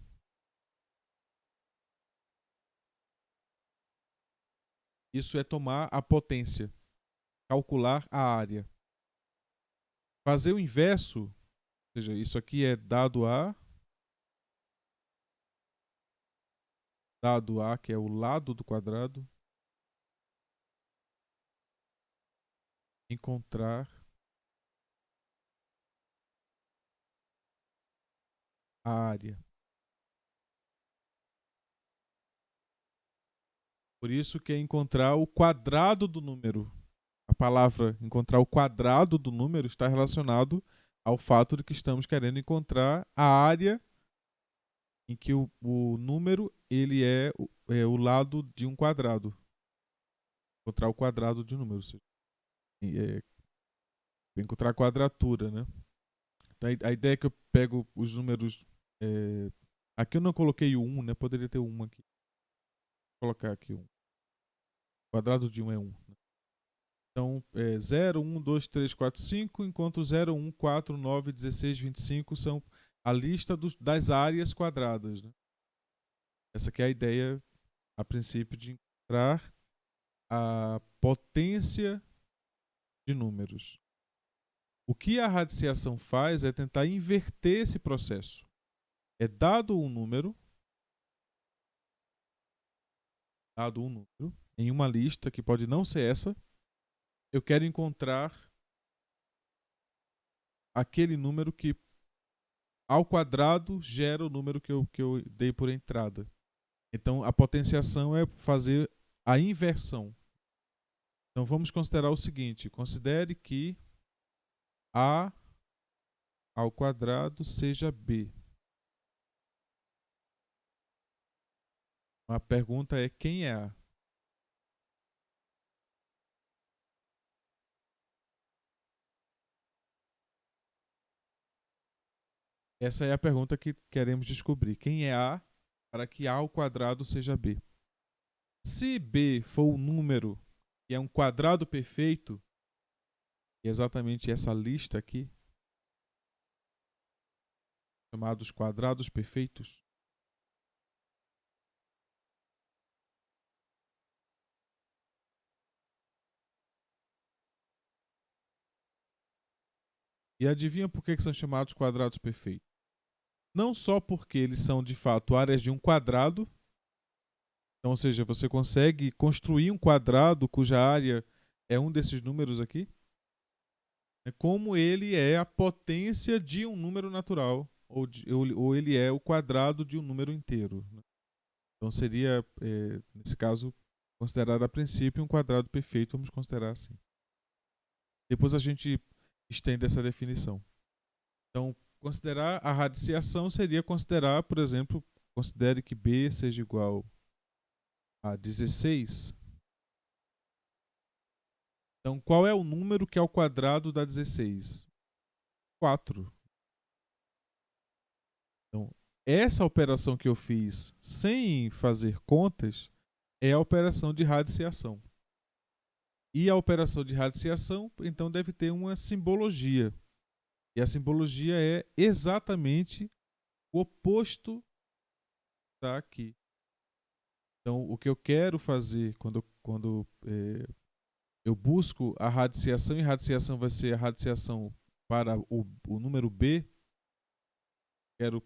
[SPEAKER 1] Isso é tomar a potência, calcular a área. Fazer o inverso, ou seja, isso aqui é dado A, que é o lado do quadrado, encontrar a área. Por isso que é encontrar o quadrado do número. A palavra encontrar o quadrado do número está relacionado ao fato de que estamos querendo encontrar a área em que o número ele é o lado de um quadrado. Encontrar o quadrado de um número. Ou seja, encontrar a quadratura, né? Então, a ideia é que eu pego os números. Aqui eu não coloquei o 1, né? Poderia ter 1 aqui. Vou colocar aqui 1. O quadrado de 1 é 1. Então, 0, 1, 2, 3, 4, 5, enquanto 0, 1, 4, 9, 16, 25 são a lista das áreas quadradas. Né? Essa aqui é a ideia, a princípio, de encontrar a potência de números. O que a radiciação faz é tentar inverter esse processo. É dado um número em uma lista, que pode não ser essa, eu quero encontrar aquele número que ao quadrado gera o número que eu dei por entrada. Então, a potenciação é fazer a inversão. Então, vamos considerar o seguinte: considere que A ao quadrado seja B. A pergunta é: quem é A? Essa é a pergunta que queremos descobrir. Quem é A para que A ao quadrado seja B? Se B for um número que é um quadrado perfeito, que é exatamente essa lista aqui, chamados quadrados perfeitos, e adivinha por que são chamados quadrados perfeitos? Não só porque eles são de fato áreas de um quadrado, então, ou seja, você consegue construir um quadrado cuja área é um desses números aqui, como ele é a potência de um número natural, ou ele é o quadrado de um número inteiro. Então seria, nesse caso, considerado a princípio um quadrado perfeito, vamos considerar assim. Depois a gente estende essa definição. Então, considerar a radiciação seria considerar, por exemplo, considere que B seja igual a 16. Então, qual é o número que é o quadrado da 16? 4. Então, essa operação que eu fiz sem fazer contas é a operação de radiciação. E a operação de radiciação, então, deve ter uma simbologia. E a simbologia é exatamente o oposto da aqui. Então, o que eu quero fazer quando eu busco a radiciação, e radiciação vai ser a radiciação para o número B, quero,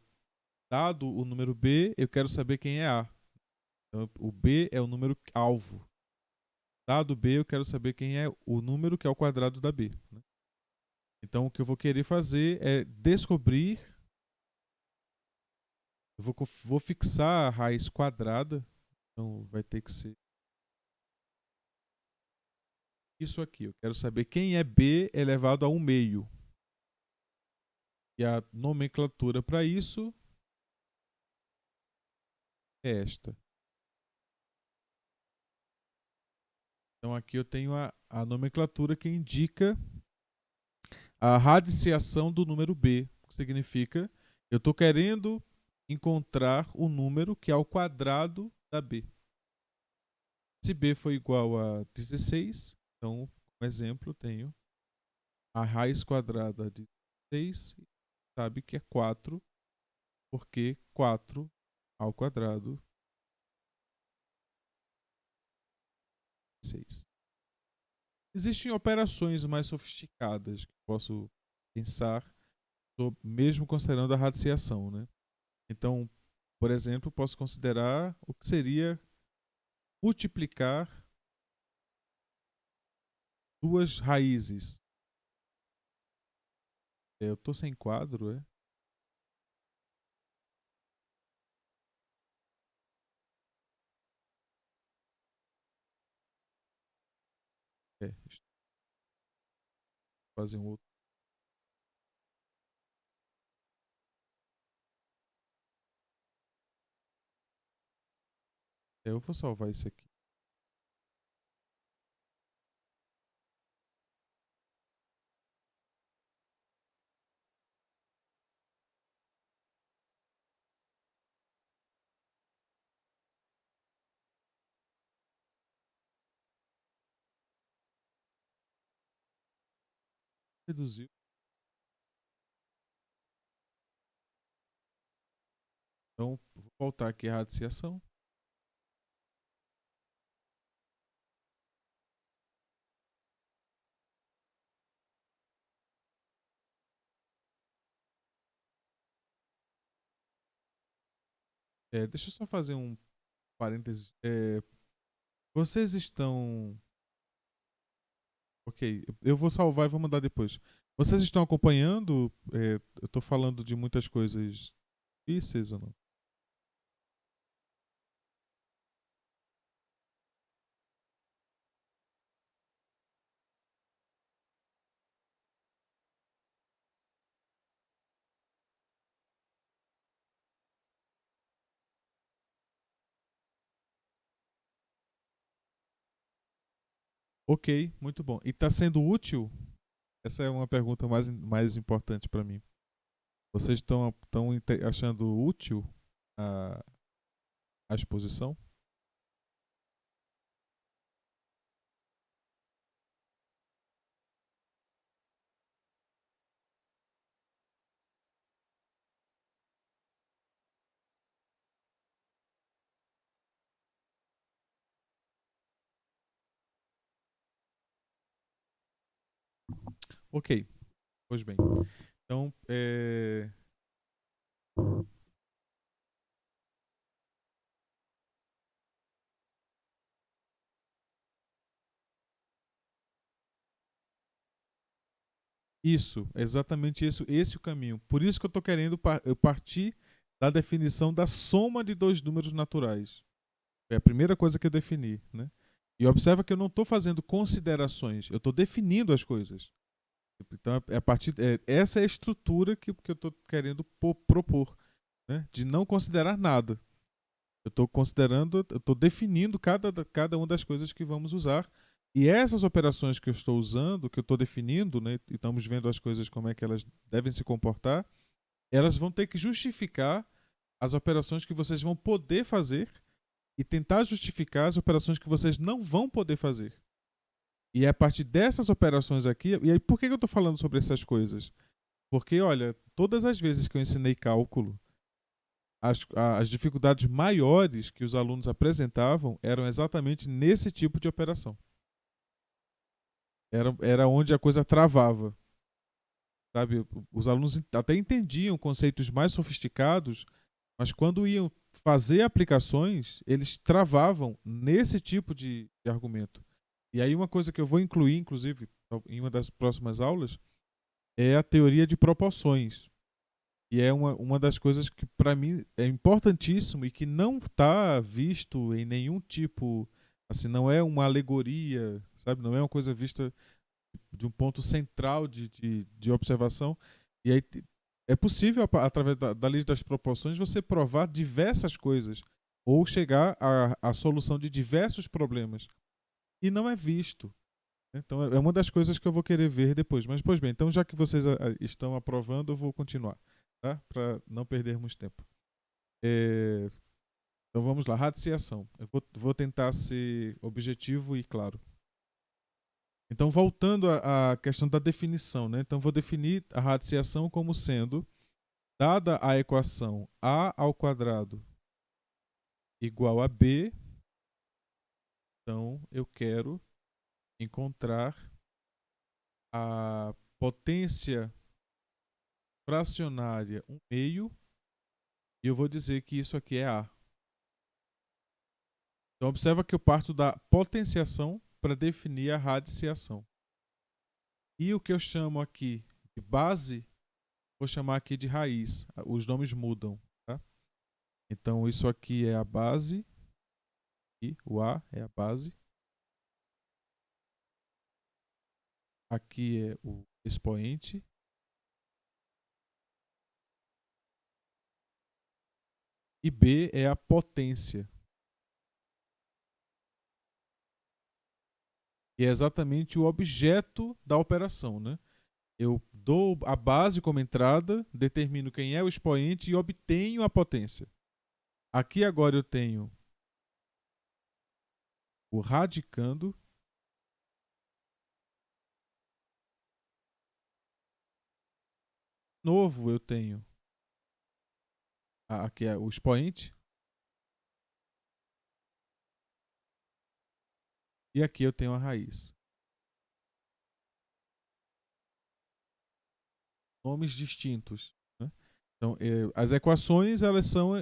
[SPEAKER 1] dado o número B, eu quero saber quem é A. Então, o B é o número alvo. Dado B, eu quero saber quem é o número que é o quadrado da B. Né? Então, o que eu vou querer fazer é descobrir. Eu vou fixar a raiz quadrada. Então, vai ter que ser isso aqui. Eu quero saber quem é B elevado a 1 meio. E a nomenclatura para isso é esta. Então, aqui eu tenho a nomenclatura que indica a radiciação do número B, que significa eu estou querendo encontrar o número que é o quadrado da B. Se B for igual a 16, então, como exemplo, tenho a raiz quadrada de 16, sabe que é 4, porque 4 ao quadrado é 6. Existem operações mais sofisticadas que posso pensar, mesmo considerando a radiciação, né? Então, por exemplo, posso considerar o que seria multiplicar duas raízes. Eu estou sem quadro, é? Deixa eu fazer um outro. Eu vou salvar isso aqui. Reduziu. Então, vou voltar aqui a radiciação. Deixa eu só fazer um parênteses. Vocês estão. Ok, eu vou salvar e vou mandar depois. Vocês estão acompanhando? Eu estou falando de muitas coisas difíceis ou não? Ok, muito bom. E está sendo útil? Essa é uma pergunta mais importante para mim. Vocês estão achando útil a, a exposição? Ok, pois bem. Então, isso, exatamente isso, esse é o caminho. Por isso que eu estou querendo eu partir da definição da soma de dois números naturais. É a primeira coisa que eu defini, né? E observa que eu não estou fazendo considerações, eu estou definindo as coisas. Então, é a partir, essa é a estrutura que eu estou querendo propor, né? De não considerar nada. Eu estou considerando, eu estou definindo cada uma das coisas que vamos usar. E essas operações que eu estou usando, que eu estou definindo, né, e estamos vendo as coisas como é que elas devem se comportar, elas vão ter que justificar as operações que vocês vão poder fazer e tentar justificar as operações que vocês não vão poder fazer. E é a partir dessas operações aqui, e aí por que eu estou falando sobre essas coisas? Porque, olha, todas as vezes que eu ensinei cálculo, as dificuldades maiores que os alunos apresentavam eram exatamente nesse tipo de operação. Era onde a coisa travava. Sabe? Os alunos até entendiam conceitos mais sofisticados, mas quando iam fazer aplicações, eles travavam nesse tipo de argumento. E aí uma coisa que eu vou incluir, inclusive, em uma das próximas aulas, é a teoria de proporções. E é uma das coisas que, para mim, é importantíssimo e que não está visto em nenhum tipo. Assim, não é uma alegoria, sabe? Não é uma coisa vista de um ponto central de observação. E aí é possível, através da lei das proporções, você provar diversas coisas ou chegar à solução de diversos problemas. E não é visto. Então é uma das coisas que eu vou querer ver depois. Mas, pois bem, então já que vocês estão aprovando, eu vou continuar, tá? Para não perdermos tempo. É, então vamos lá, radiciação. Eu vou tentar ser objetivo e claro. Então, voltando à questão da definição, né? Então, vou definir a radiciação como sendo, dada a equação a ao quadrado igual a b, então eu quero encontrar a potência fracionária 1/2 e eu vou dizer que isso aqui é A. Então observa que eu parto da potenciação para definir a radiciação. E o que eu chamo aqui de base, vou chamar aqui de raiz. Os nomes mudam, tá? Então isso aqui é a base, e o A é a base. Aqui é o expoente. E B é a potência. E é exatamente o objeto da operação, né? Eu dou a base como entrada, determino quem é o expoente e obtenho a potência. Aqui agora eu tenho o radicando. Novo eu tenho aqui é o expoente. E aqui eu tenho a raiz. Nomes distintos, né? Então, as equações, elas são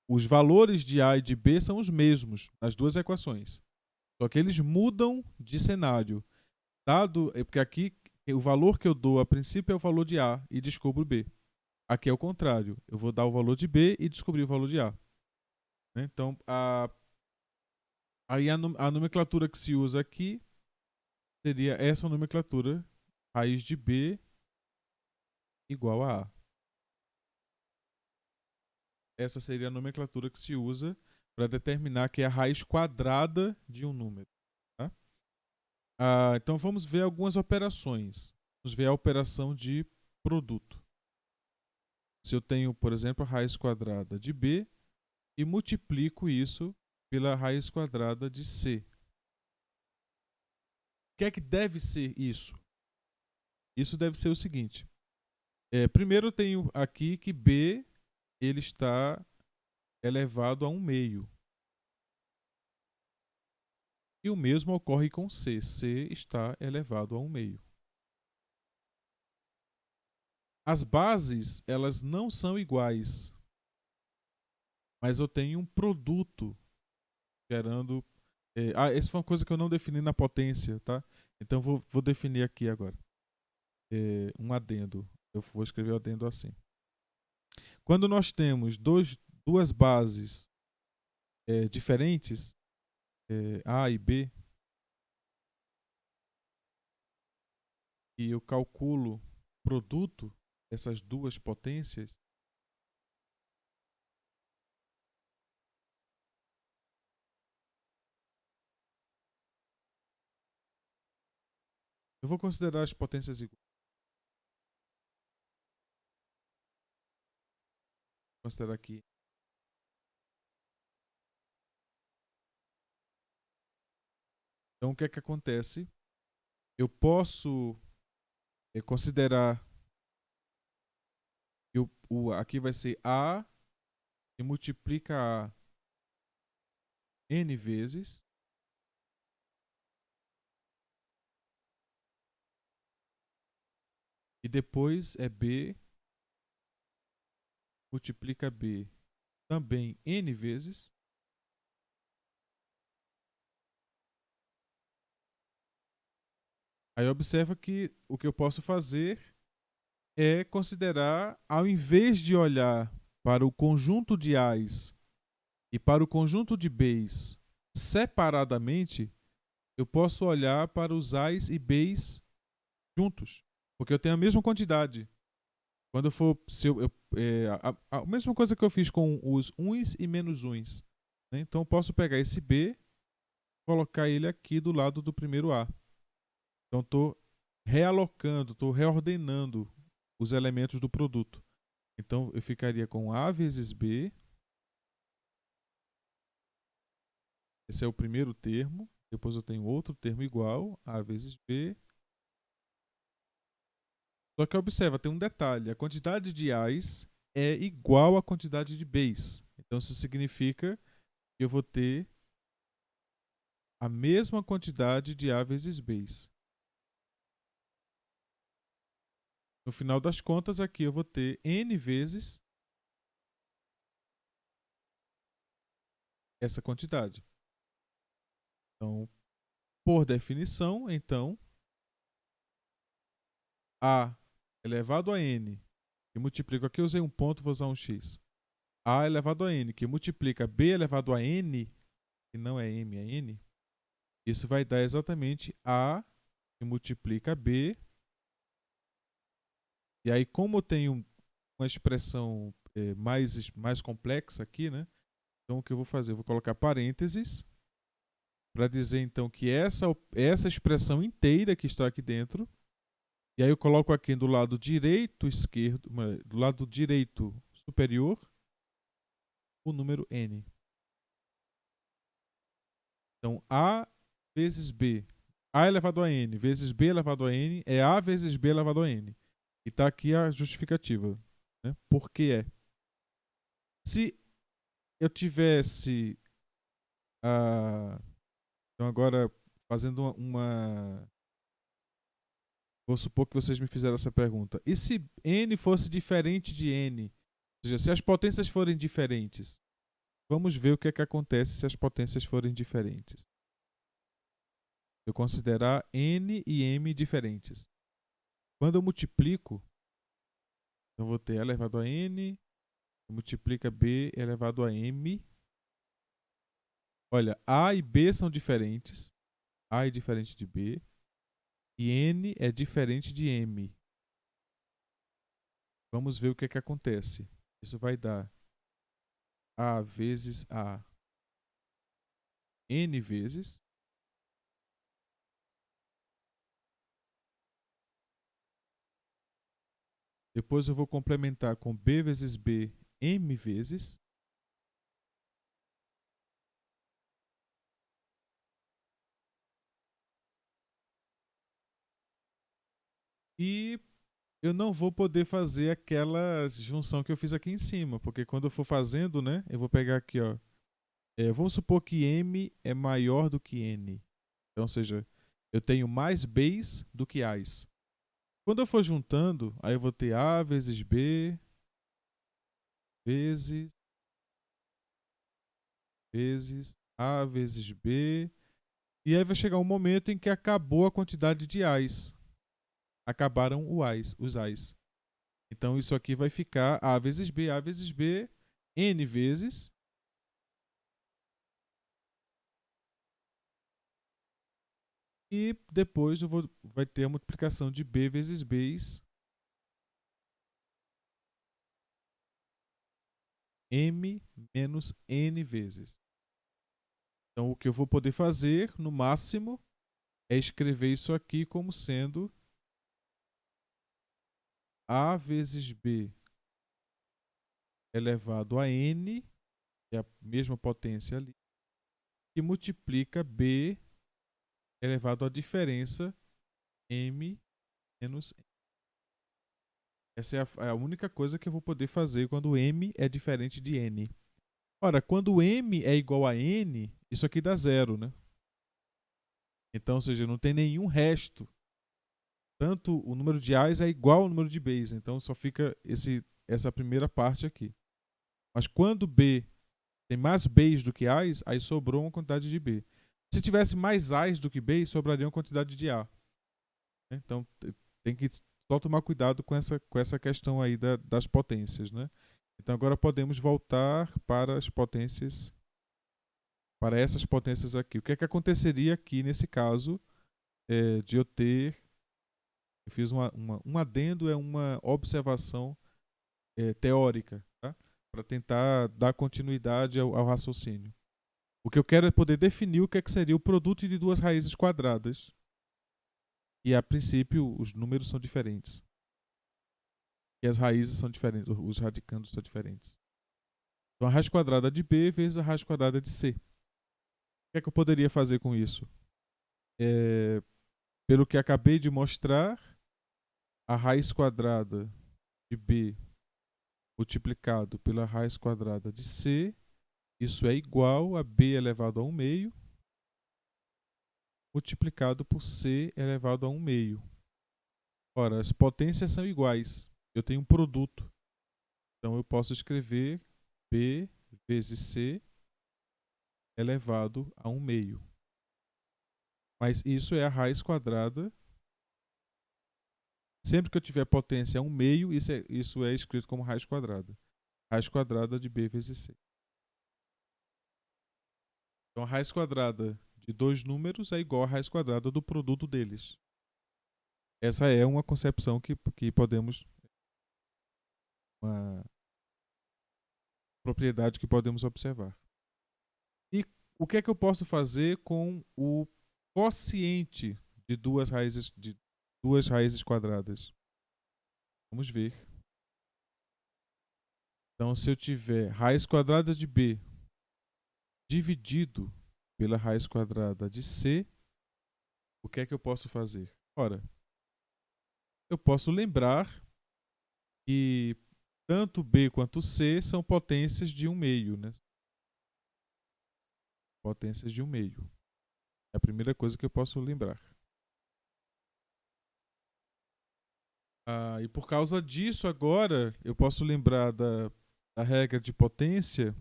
[SPEAKER 1] os valores de A e de B são os mesmos nas duas equações. Só que eles mudam de cenário. Dado, porque aqui o valor que eu dou a princípio é o valor de A e descubro B. Aqui é o contrário. Eu vou dar o valor de B e descobrir o valor de A. Né? Então, aí a nomenclatura que se usa aqui seria essa nomenclatura, raiz de B igual a A. Essa seria a nomenclatura que se usa para determinar que é a raiz quadrada de um número. Tá? Então vamos ver algumas operações. Vamos ver a operação de produto. se eu tenho, por exemplo, a raiz quadrada de B e multiplico isso pela raiz quadrada de C. O que é que deve ser isso? Isso deve ser o seguinte. Primeiro eu tenho aqui que B ele está elevado a 1 meio. E o mesmo ocorre com C. C está elevado a 1 meio. As bases, elas não são iguais. Mas eu tenho um produto gerando... essa foi uma coisa que eu não defini na potência, tá? Então vou definir aqui agora. Um adendo. Eu vou escrever o adendo assim. Quando nós temos duas bases diferentes, A e B, e eu calculo o produto dessas duas potências, eu vou considerar as potências iguais. Vou considerar aqui. Então, o que é que acontece? Eu posso considerar que aqui vai ser A que multiplica A N vezes. E depois é B multiplica B também N vezes. Aí observa que o que eu posso fazer é considerar, ao invés de olhar para o conjunto de A's e para o conjunto de B's separadamente, eu posso olhar para os A's e B's juntos, porque eu tenho a mesma quantidade. Quando eu for, a mesma coisa que eu fiz com os uns e menos uns, né? Então eu posso pegar esse B, colocar ele aqui do lado do primeiro A. Então estou realocando, estou reordenando os elementos do produto. Então eu ficaria com A vezes B. Esse é o primeiro termo. Depois eu tenho outro termo igual, A vezes B. Só que observa, tem um detalhe. A quantidade de A's é igual à quantidade de B's. Então isso significa que eu vou ter a mesma quantidade de A vezes B's. No final das contas, aqui eu vou ter N vezes essa quantidade. Então, por definição, então, A elevado a N, que multiplica... Aqui eu usei um ponto, vou usar um X. A elevado a N, que multiplica B elevado a N, que não é M, é N, isso vai dar exatamente A que multiplica B. E aí, como eu tenho uma expressão mais complexa aqui, né? Então, o que eu vou fazer? Eu vou colocar parênteses para dizer, então, que essa expressão inteira que está aqui dentro, e aí eu coloco aqui do lado direito esquerdo, do lado direito superior, o número N. Então, A vezes B. A elevado a N vezes B elevado a N é A vezes B elevado a N. E está aqui a justificativa. Né? Por que é? Se eu tivesse... então agora, fazendo Vou supor que vocês me fizeram essa pergunta. E se N fosse diferente de N? Ou seja, se as potências forem diferentes. Vamos ver o que é que acontece se as potências forem diferentes. Eu considerar N e M diferentes. Quando eu multiplico, eu vou ter A elevado a N, multiplica B elevado a M. Olha, A e B são diferentes. A é diferente de B. E N é diferente de M. Vamos ver o que é que acontece. Isso vai dar A vezes A N vezes. Depois eu vou complementar com b vezes b m vezes. E eu não vou poder fazer aquela junção que eu fiz aqui em cima, porque quando eu for fazendo, né, eu vou pegar aqui, ó. Vamos supor que m é maior do que n. Então, ou seja, eu tenho mais b's do que a's. Quando eu for juntando, aí eu vou ter a vezes b vezes a vezes b. E aí vai chegar um momento em que acabou a quantidade de a's. Acabaram os a's. Então isso aqui vai ficar a vezes b, n vezes. E depois vai ter a multiplicação de b vezes b's m menos n vezes. Então o que eu vou poder fazer, no máximo, é escrever isso aqui como sendo a vezes b elevado a n, que é a mesma potência ali, que multiplica b elevado à diferença m menos n. Essa é a única coisa que eu vou poder fazer quando m é diferente de n. Ora, quando m é igual a n, isso aqui dá zero, né? Então, ou seja, não tem nenhum resto. Tanto o número de a's é igual ao número de b's. Então, só fica essa primeira parte aqui. Mas quando b tem mais b's do que a's, aí sobrou uma quantidade de b. Se tivesse mais a's do que b's, sobraria uma quantidade de a. Então, tem que só tomar cuidado com essa questão aí das potências, né? Então, agora podemos voltar para as potências, para essas potências aqui. O que é que aconteceria aqui nesse caso de eu ter... Eu fiz um adendo, é uma observação teórica, tá? Para tentar dar continuidade ao raciocínio. O que eu quero é poder definir o que é que seria o produto de duas raízes quadradas. E a princípio os números são diferentes. E as raízes são diferentes, os radicandos são diferentes. Então a raiz quadrada de b vezes a raiz quadrada de c. O que é que eu poderia fazer com isso? Pelo que acabei de mostrar, a raiz quadrada de b multiplicado pela raiz quadrada de c, isso é igual a b elevado a 1 meio, multiplicado por c elevado a 1 meio. Ora, as potências são iguais. Eu tenho um produto. Então eu posso escrever b vezes c elevado a 1 meio. Mas isso é a raiz quadrada. Sempre que eu tiver potência 1 meio, isso é escrito como raiz quadrada. Raiz quadrada de b vezes c. Então a raiz quadrada de dois números é igual à raiz quadrada do produto deles. Essa é uma concepção que podemos... Uma propriedade que podemos observar. E o que é que eu posso fazer com o quociente de duas raízes quadradas? Vamos ver. Então, se eu tiver raiz quadrada de b dividido pela raiz quadrada de c, o que é que eu posso fazer? Ora, eu posso lembrar que tanto b quanto c são potências de 1 meio, né? Potências de 1 meio. É a primeira coisa que eu posso lembrar. E por causa disso, agora, eu posso lembrar da regra de potência.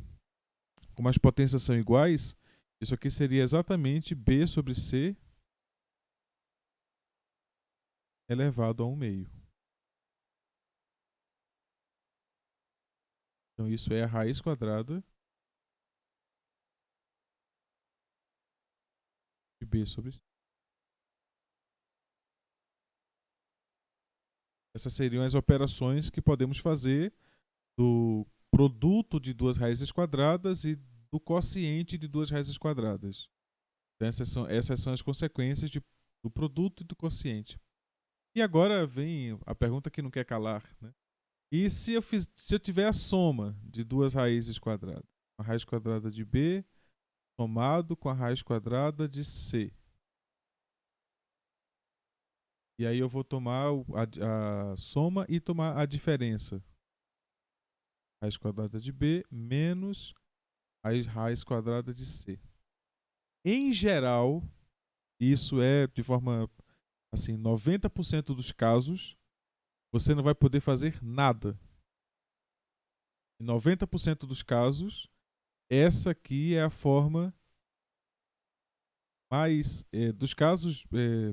[SPEAKER 1] Como as potências são iguais, isso aqui seria exatamente b sobre c elevado a 1 meio. Então, isso é a raiz quadrada de b sobre c. Essas seriam as operações que podemos fazer do produto de duas raízes quadradas e do quociente de duas raízes quadradas. Então, essas são as consequências do produto e do quociente. E agora vem a pergunta que não quer calar, né? E se eu tiver a soma de duas raízes quadradas, a raiz quadrada de B somado com a raiz quadrada de C. E aí eu vou tomar a soma e tomar a diferença. Raiz quadrada de B menos a raiz quadrada de C. Em geral, isso é de forma assim, 90% dos casos, você não vai poder fazer nada. Em 90% dos casos, essa aqui é a forma mais dos casos,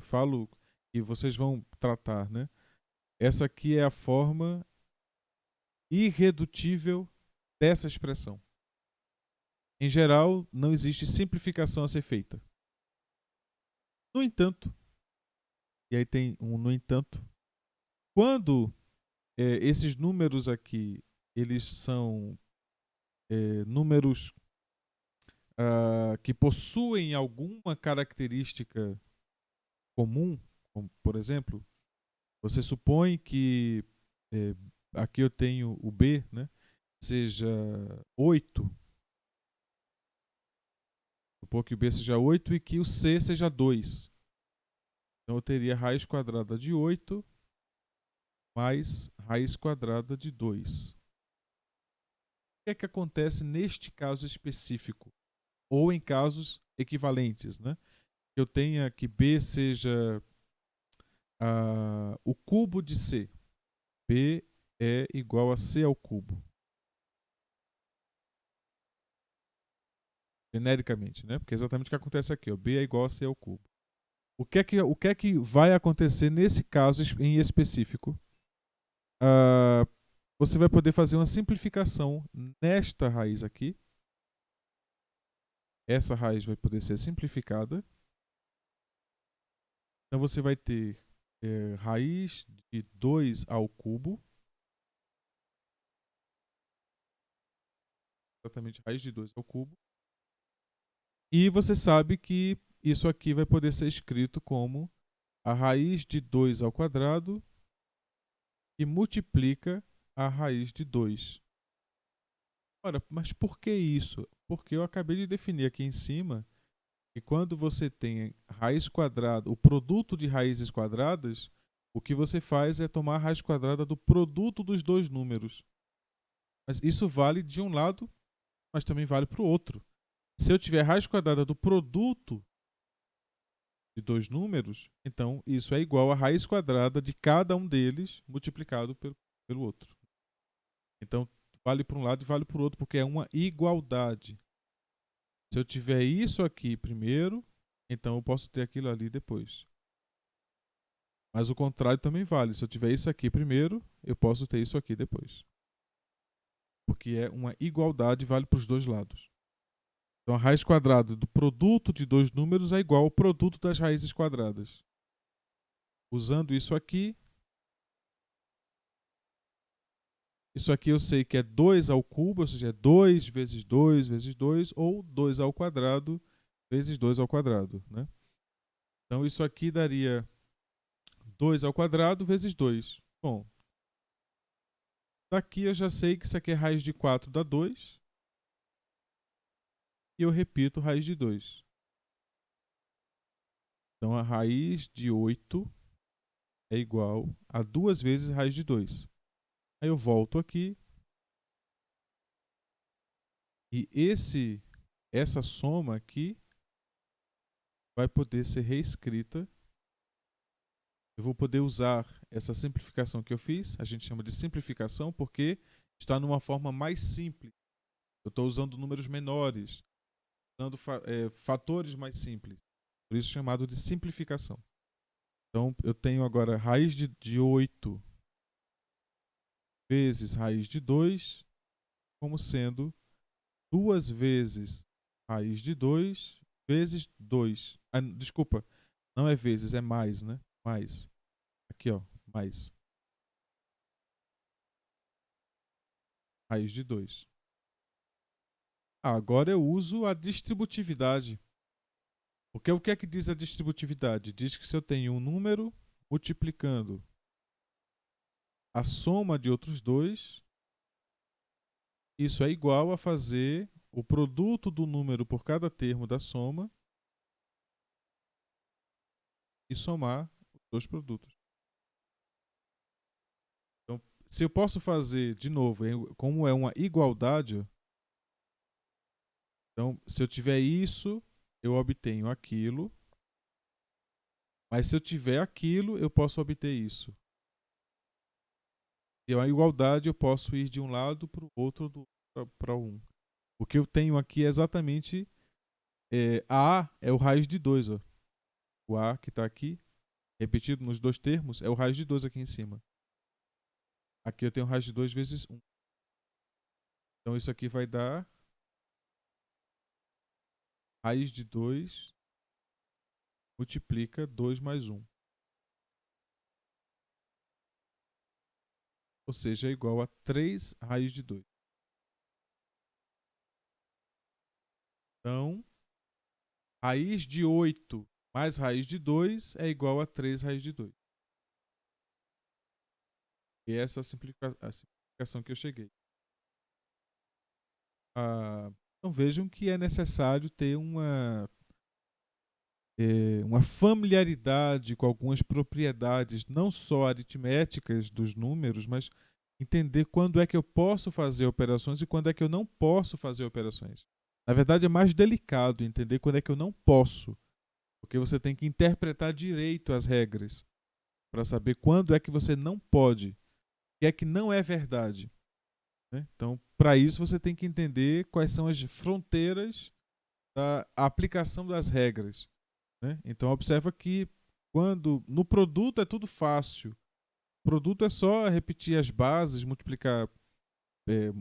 [SPEAKER 1] falo que vocês vão tratar, né? Essa aqui é a forma irredutível dessa expressão. Em geral, não existe simplificação a ser feita. No entanto, e aí tem um no entanto, quando esses números aqui, eles são números que possuem alguma característica comum, como, por exemplo, você supõe que aqui eu tenho o B, né, seja 8, supor que o B seja 8 e que o C seja 2. Então eu teria raiz quadrada de 8 mais raiz quadrada de 2. O que é que acontece neste caso específico? Ou em casos equivalentes, né? Eu tenha que B seja o cubo de C. B é igual a C ao cubo. Genericamente, né? Porque é exatamente o que acontece aqui. Ó. B é igual a C ao cubo. O que é que vai acontecer nesse caso em específico? Você vai poder fazer uma simplificação nesta raiz aqui. Essa raiz vai poder ser simplificada. Então você vai ter raiz de 2 ao cubo. Exatamente, raiz de 2 ao cubo. E você sabe que isso aqui vai poder ser escrito como a raiz de 2 ao quadrado e multiplica a raiz de 2. Ora, mas por que isso? Porque eu acabei de definir aqui em cima que quando você tem raiz quadrada, o produto de raízes quadradas, o que você faz é tomar a raiz quadrada do produto dos dois números. Mas isso vale de um lado, mas também vale para o outro. Se eu tiver raiz quadrada do produto de dois números, então isso é igual à raiz quadrada de cada um deles multiplicado pelo outro. Então vale para um lado e vale para o outro, porque é uma igualdade. Se eu tiver isso aqui primeiro, então eu posso ter aquilo ali depois. Mas o contrário também vale. Se eu tiver isso aqui primeiro, eu posso ter isso aqui depois. Porque é uma igualdade, vale para os dois lados. Então a raiz quadrada do produto de dois números é igual ao produto das raízes quadradas. Usando isso aqui eu sei que é 2 ao cubo, ou seja, é 2 vezes 2 vezes 2, ou 2 ao quadrado vezes 2 ao quadrado. Né? Então isso aqui daria 2 ao quadrado vezes 2. Bom, daqui eu já sei que isso aqui é raiz de 4 dá 2. E eu repito raiz de 2. Então a raiz de 8 é igual a 2 vezes raiz de 2. Aí eu volto aqui. E essa soma aqui vai poder ser reescrita. Eu vou poder usar essa simplificação que eu fiz. A gente chama de simplificação porque está numa forma mais simples. Eu estou usando números menores, usando fatores mais simples. Por isso chamado de simplificação. Então eu tenho agora raiz de 8 vezes raiz de 2 como sendo 2 vezes raiz de 2 vezes 2. Desculpa, não é vezes, é mais, né? Mais. Aqui, ó, mais. Raiz de 2. Agora eu uso a distributividade. Porque o que é que diz a distributividade? Diz que se eu tenho um número multiplicando a soma de outros dois, isso é igual a fazer o produto do número por cada termo da soma e somar os dois produtos. Então, se eu posso fazer, de novo, como é uma igualdade, então, se eu tiver isso, eu obtenho aquilo, mas se eu tiver aquilo, eu posso obter isso. Se é uma igualdade, eu posso ir de um lado para o outro para um. O que eu tenho aqui é exatamente A é o raiz de 2. Ó. O A que está aqui, repetido nos dois termos, é o raiz de 2 aqui em cima. Aqui eu tenho raiz de 2 vezes 1. Então isso aqui vai dar raiz de 2 multiplica 2 mais 1. Ou seja, é igual a 3 raiz de 2. Então, raiz de 8 mais raiz de 2 é igual a 3 raiz de 2. E essa é a simplificação que eu cheguei. Então vejam que é necessário ter uma familiaridade com algumas propriedades, não só aritméticas dos números, mas entender quando é que eu posso fazer operações e quando é que eu não posso fazer operações. Na verdade, é mais delicado entender quando é que eu não posso, porque você tem que interpretar direito as regras para saber quando é que você não pode, o que é que não é verdade. Né? Então, para isso, você tem que entender quais são as fronteiras da aplicação das regras. Né? Então, observa que quando no produto é tudo fácil. O produto é só repetir as bases, multiplicar,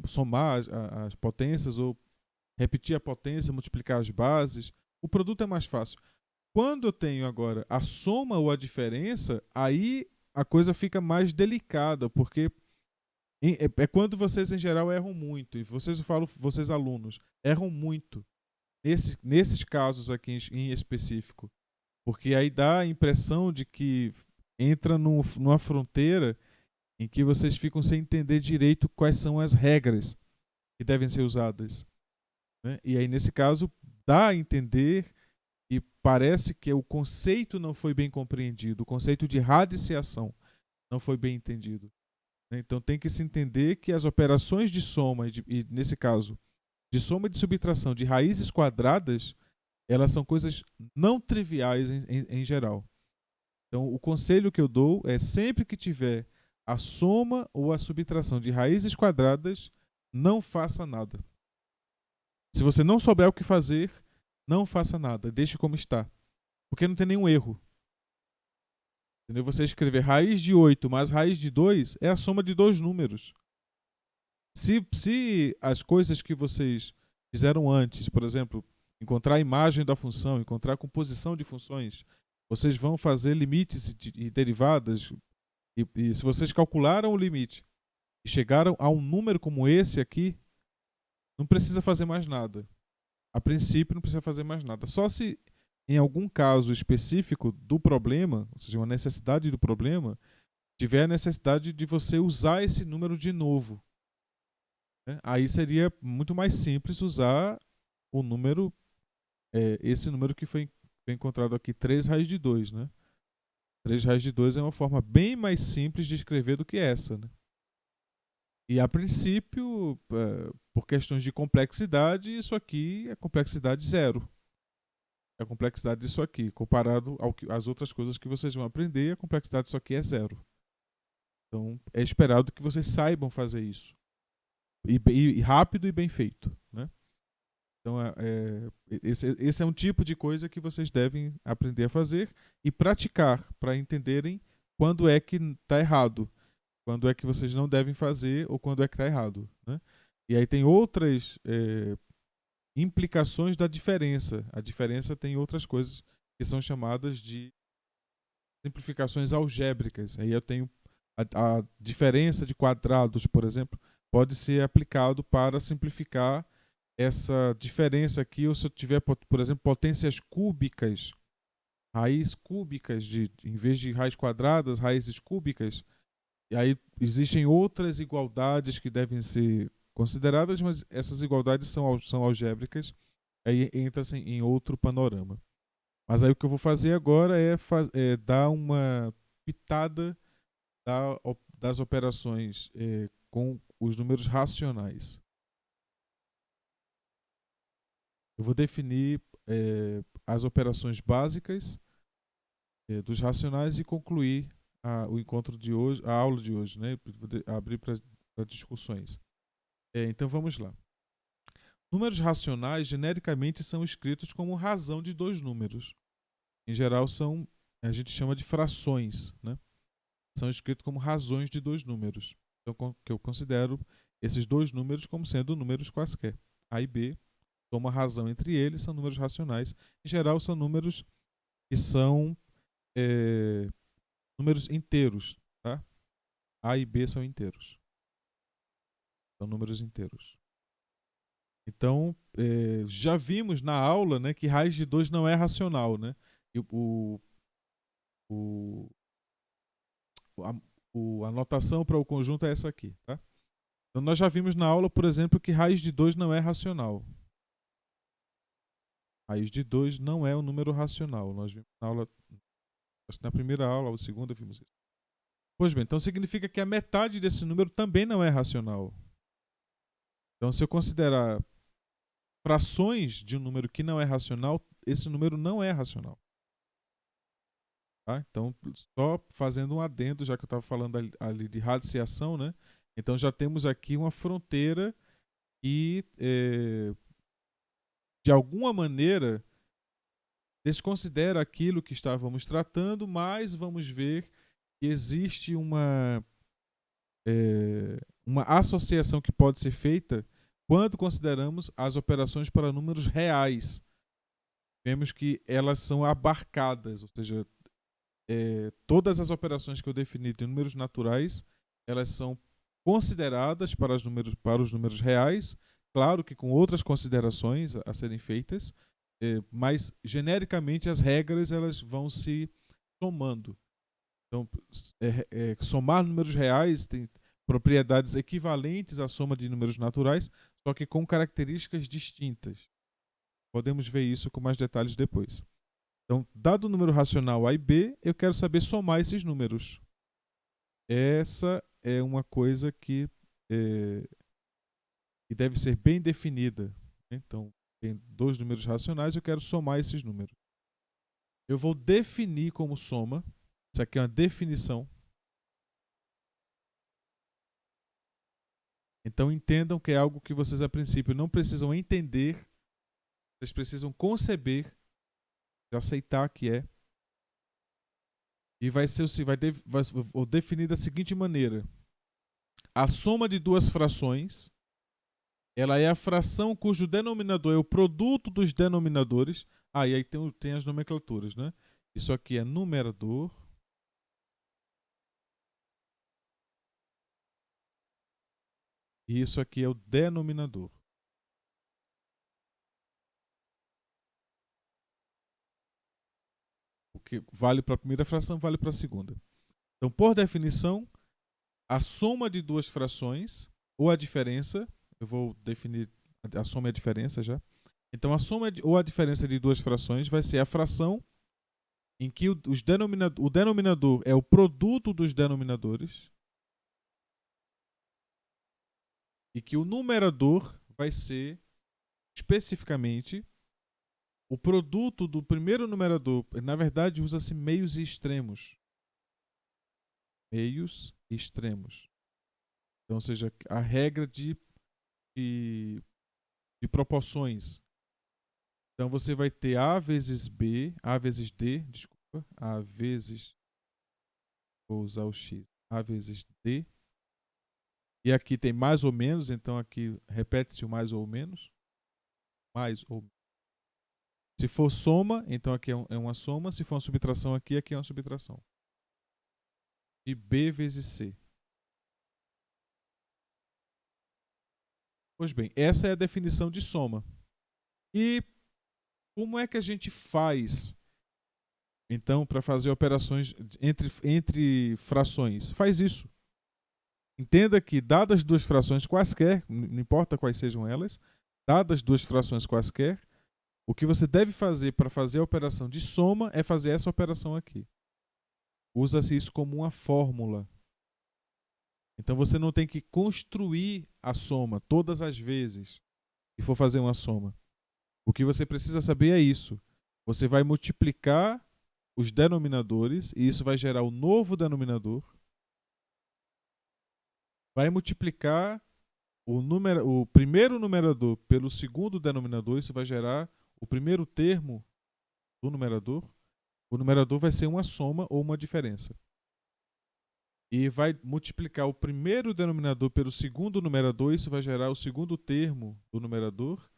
[SPEAKER 1] somar as potências ou repetir a potência, multiplicar as bases. O produto é mais fácil. Quando eu tenho agora a soma ou a diferença, aí a coisa fica mais delicada, porque é quando vocês em geral erram muito, e vocês, eu falo, vocês alunos, erram muito nesses casos aqui em específico, porque aí dá a impressão de que entra numa fronteira em que vocês ficam sem entender direito quais são as regras que devem ser usadas. Né? E aí, nesse caso, dá a entender e parece que o conceito não foi bem compreendido, o conceito de radiciação não foi bem entendido. Né? Então tem que se entender que as operações de soma, e nesse caso, de soma e de subtração de raízes quadradas, elas são coisas não triviais em geral. Então o conselho que eu dou é sempre que tiver a soma ou a subtração de raízes quadradas, não faça nada. Se você não souber o que fazer, não faça nada, deixe como está. Porque não tem nenhum erro. Entendeu? Você escrever raiz de 8 mais raiz de 2 é a soma de dois números. Se as coisas que vocês fizeram antes, por exemplo, encontrar a imagem da função, encontrar a composição de funções, vocês vão fazer limites e derivadas, e se vocês calcularam o limite e chegaram a um número como esse aqui, não precisa fazer mais nada. A princípio, não precisa fazer mais nada. Só se em algum caso específico do problema, ou seja, uma necessidade do problema, tiver a necessidade de você usar esse número de novo. Né? Aí seria muito mais simples usar o número, esse número que foi encontrado aqui, 3 raiz de 2. Né? 3 raiz de 2 é uma forma bem mais simples de escrever do que essa. Né? E a princípio, por questões de complexidade, isso aqui é complexidade zero. A complexidade disso aqui, comparado às outras coisas que vocês vão aprender, a complexidade disso aqui é zero. Então, é esperado que vocês saibam fazer isso. E rápido e bem feito. Né? Então, esse é um tipo de coisa que vocês devem aprender a fazer e praticar para entenderem quando é que está errado, quando é que vocês não devem fazer ou quando é que está errado. Né? E aí tem outras implicações da diferença. A diferença tem outras coisas que são chamadas de simplificações algébricas. Aí eu tenho a diferença de quadrados, por exemplo, pode ser aplicado para simplificar essa diferença aqui, ou se eu tiver, por exemplo, potências cúbicas, raiz cúbicas, em vez de raiz quadradas, raízes cúbicas, E aí existem outras igualdades que devem ser consideradas, mas essas igualdades são algébricas, aí entra-se em outro panorama. Mas aí o que eu vou fazer agora é dar uma pitada das operações com os números racionais. Eu vou definir as operações básicas dos racionais e concluir o encontro de hoje, a aula de hoje, né? Vou abrir para discussões. Então vamos lá. Números racionais genericamente são escritos como razão de dois números. Em geral a gente chama de frações, né? São escritos como razões de dois números. Então que eu considero esses dois números como sendo números quaisquer. A e B, toma razão entre eles, são números racionais. Em geral são números que são números inteiros, tá? A e B são inteiros. São números inteiros. Então, já vimos na aula, né, que raiz de 2 não é racional, né? E a notação para o conjunto é essa aqui, tá? Então, nós já vimos na aula, por exemplo, que raiz de 2 não é racional. Raiz de 2 não é um número racional. Nós vimos na aula, acho que na primeira aula ou segunda vimos isso. Pois bem, então significa que a metade desse número também não é racional. Então, se eu considerar frações de um número que não é racional, esse número não é racional. Tá? Então, só fazendo um adendo, já que eu estava falando ali de radiciação, né? Então já temos aqui uma fronteira que, de alguma maneira, desconsidera aquilo que estávamos tratando, mas vamos ver que existe uma associação que pode ser feita quando consideramos as operações para números reais. Vemos que elas são abarcadas, ou seja, todas as operações que eu defini de números naturais, elas são consideradas para os números reais, claro que com outras considerações a serem feitas, mas genericamente as regras elas vão se somando. Então, somar números reais tem propriedades equivalentes à soma de números naturais, só que com características distintas. Podemos ver isso com mais detalhes depois. Então, dado o número racional A e B, eu quero saber somar esses números. Essa é uma coisa que deve ser bem definida. Então, tem dois números racionais, eu quero somar esses números. Eu vou definir como soma. Isso aqui é uma definição. Então, entendam que é algo que vocês, a princípio, não precisam entender. Vocês precisam conceber, aceitar que é. E vou definir da seguinte maneira. A soma de duas frações, ela é a fração cujo denominador é o produto dos denominadores. E aí tem as nomenclaturas, né? Isso aqui é numerador. E isso aqui é o denominador. O que vale para a primeira fração, vale para a segunda. Então, por definição, a soma de duas frações, ou a diferença, eu vou definir a soma e a diferença já. Então, a soma ou a diferença de duas frações vai ser a fração em que o denominador é o produto dos denominadores e que o numerador vai ser, especificamente, o produto do primeiro numerador. Na verdade, usa-se meios e extremos. Meios e extremos. Então, ou seja, a regra de proporções. Então, você vai ter A vezes B, A vezes D, desculpa, A vezes, vou usar o X, A vezes D. E aqui tem mais ou menos, então aqui repete-se o mais ou menos. Mais ou menos. Se for soma, então aqui é uma soma. Se for uma subtração aqui é uma subtração. De B vezes C. Pois bem, essa é a definição de soma. E como é que a gente faz, então, para fazer operações entre frações? Faz isso. Entenda que, dadas duas frações quaisquer, não importa quais sejam elas, dadas duas frações quaisquer, o que você deve fazer para fazer a operação de soma é fazer essa operação aqui. Usa-se isso como uma fórmula. Então você não tem que construir a soma todas as vezes que for fazer uma soma. O que você precisa saber é isso. Você vai multiplicar os denominadores e isso vai gerar o novo denominador. Vai multiplicar o primeiro numerador pelo segundo denominador, isso vai gerar o primeiro termo do numerador. O numerador vai ser uma soma ou uma diferença. E vai multiplicar o primeiro denominador pelo segundo numerador, isso vai gerar o segundo termo do numerador.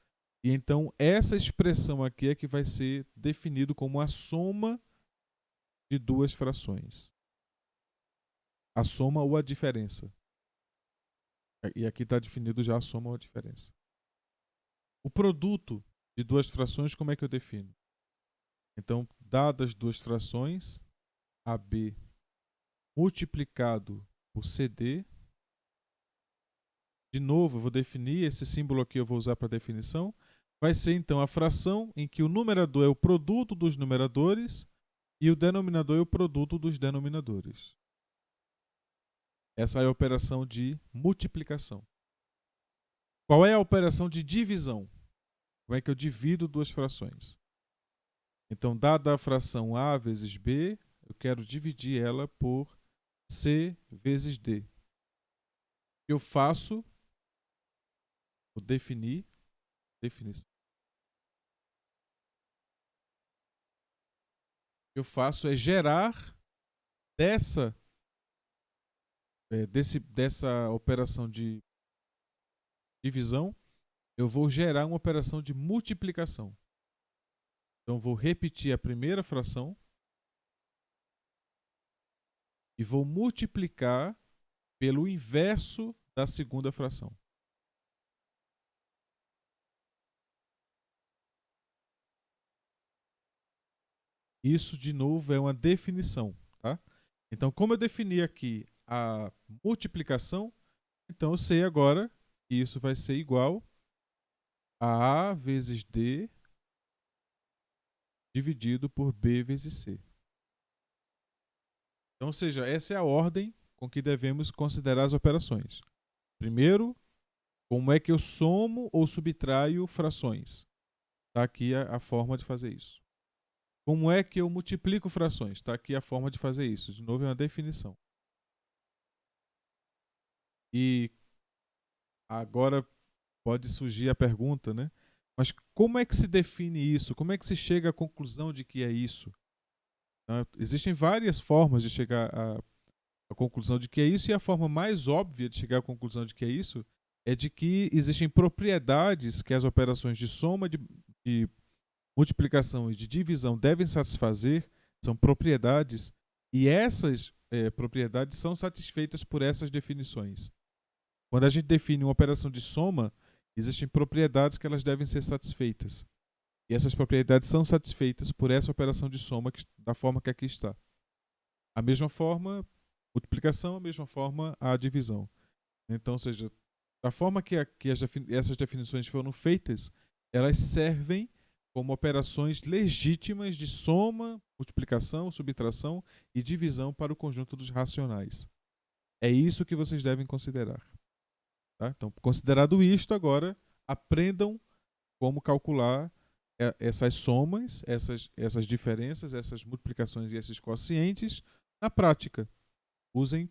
[SPEAKER 1] E então essa expressão aqui é que vai ser definido como a soma de duas frações. A soma ou a diferença. E aqui está definido já a soma ou a diferença. O produto de duas frações, como é que eu defino? Então, dadas duas frações, AB multiplicado por CD. De novo, eu vou definir, esse símbolo aqui eu vou usar para definição. Vai ser então a fração em que o numerador é o produto dos numeradores e o denominador é o produto dos denominadores. Essa é a operação de multiplicação. Qual é a operação de divisão? Como é que eu divido duas frações? Então, dada a fração A vezes B, eu quero dividir ela por C vezes D. O que eu faço? Vou definir. Definição. O que eu faço é gerar dessa operação de divisão, eu vou gerar uma operação de multiplicação. Então, vou repetir a primeira fração e vou multiplicar pelo inverso da segunda fração. Isso, de novo, é uma definição. Tá? Então, como eu defini aqui a multiplicação, então eu sei agora que isso vai ser igual a A vezes D dividido por B vezes C. Então, ou seja, essa é a ordem com que devemos considerar as operações. Primeiro, como é que eu somo ou subtraio frações? Está aqui a forma de fazer isso. Como é que eu multiplico frações? Está aqui a forma de fazer isso. De novo, é uma definição. E agora pode surgir a pergunta, né? Mas como é que se define isso? Como é que se chega à conclusão de que é isso? Existem várias formas de chegar à conclusão de que é isso, e a forma mais óbvia de chegar à conclusão de que é isso é de que existem propriedades que as operações de soma, de multiplicação e de divisão devem satisfazer, são propriedades, e essas propriedades são satisfeitas por essas definições. Quando a gente define uma operação de soma, existem propriedades que elas devem ser satisfeitas. E essas propriedades são satisfeitas por essa operação de soma da forma que aqui está. A mesma forma, multiplicação, a mesma forma, a divisão. Então, ou seja, da forma que essas definições foram feitas, elas servem como operações legítimas de soma, multiplicação, subtração e divisão para o conjunto dos racionais. É isso que vocês devem considerar. Tá? Então, considerado isto, agora aprendam como calcular essas somas, essas diferenças, essas multiplicações e esses quocientes na prática. Usem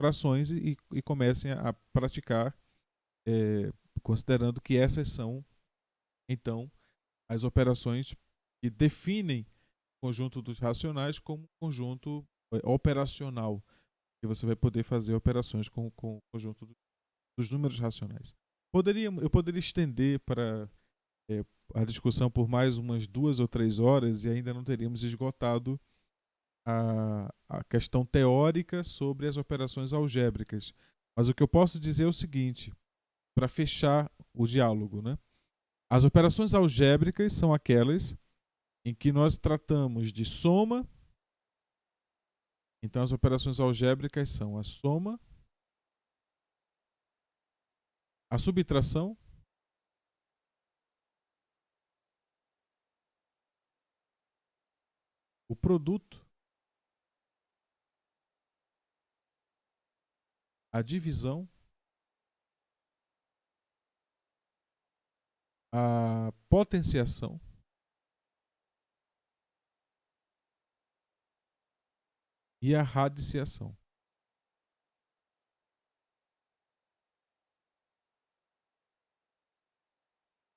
[SPEAKER 1] frações e comecem a praticar, considerando que essas são, então, as operações que definem o conjunto dos racionais como conjunto operacional, que você vai poder fazer operações com o conjunto dos números racionais. Eu poderia estender para a discussão por mais umas 2 ou 3 horas e ainda não teríamos esgotado a questão teórica sobre as operações algébricas. Mas o que eu posso dizer é o seguinte, para fechar o diálogo, né? As operações algébricas são aquelas em que nós tratamos de soma. Então, as operações algébricas são a soma a subtração, o produto, a divisão, a potenciação e a radiciação.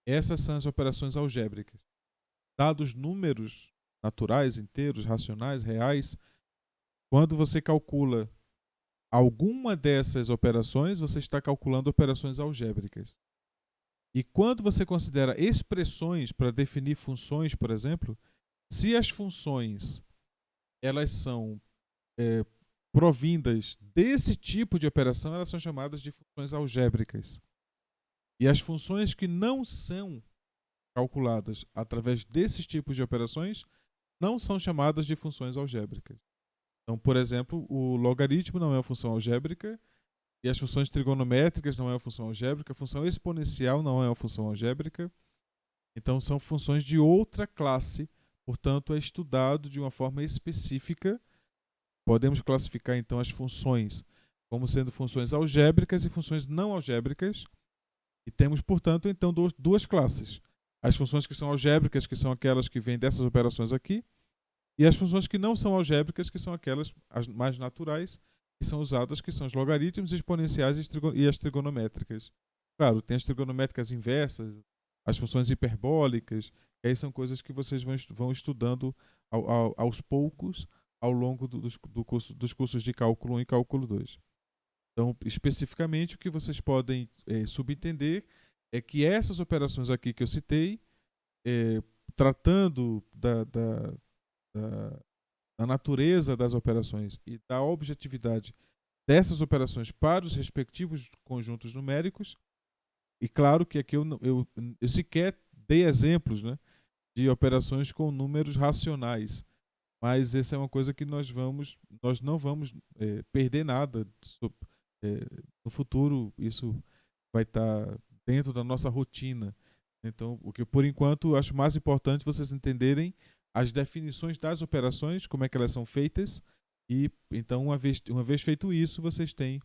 [SPEAKER 1] Essas são as operações algébricas. Dados números naturais, inteiros, racionais, reais, quando você calcula alguma dessas operações, você está calculando operações algébricas. E quando você considera expressões para definir funções, por exemplo, se as funções elas são provindas desse tipo de operação, elas são chamadas de funções algébricas. E as funções que não são calculadas através desses tipos de operações não são chamadas de funções algébricas. Então, por exemplo, o logaritmo não é uma função algébrica, e as funções trigonométricas não é uma função algébrica, a função exponencial não é uma função algébrica. Então, são funções de outra classe, portanto, é estudado de uma forma específica. Podemos classificar, então, as funções como sendo funções algébricas e funções não algébricas. E temos, portanto, então, duas classes. As funções que são algébricas, que são aquelas que vêm dessas operações aqui, e as funções que não são algébricas, que são aquelas as mais naturais, que são usadas, que são os logaritmos, exponenciais e as trigonométricas. Claro, tem as trigonométricas inversas, as funções hiperbólicas, que aí são coisas que vocês vão estudando aos poucos ao longo dos cursos de cálculo 1 e cálculo 2. Então, especificamente, o que vocês podem subentender é que essas operações aqui que eu citei, tratando da natureza das operações e da objetividade dessas operações para os respectivos conjuntos numéricos, e claro que aqui eu sequer dei exemplos, né, de operações com números racionais, mas essa é uma coisa que nós não vamos perder nada. No futuro isso vai estar dentro da nossa rotina. Então, o que por enquanto eu acho mais importante vocês entenderem as definições das operações, como é que elas são feitas, e então uma vez feito isso, vocês têm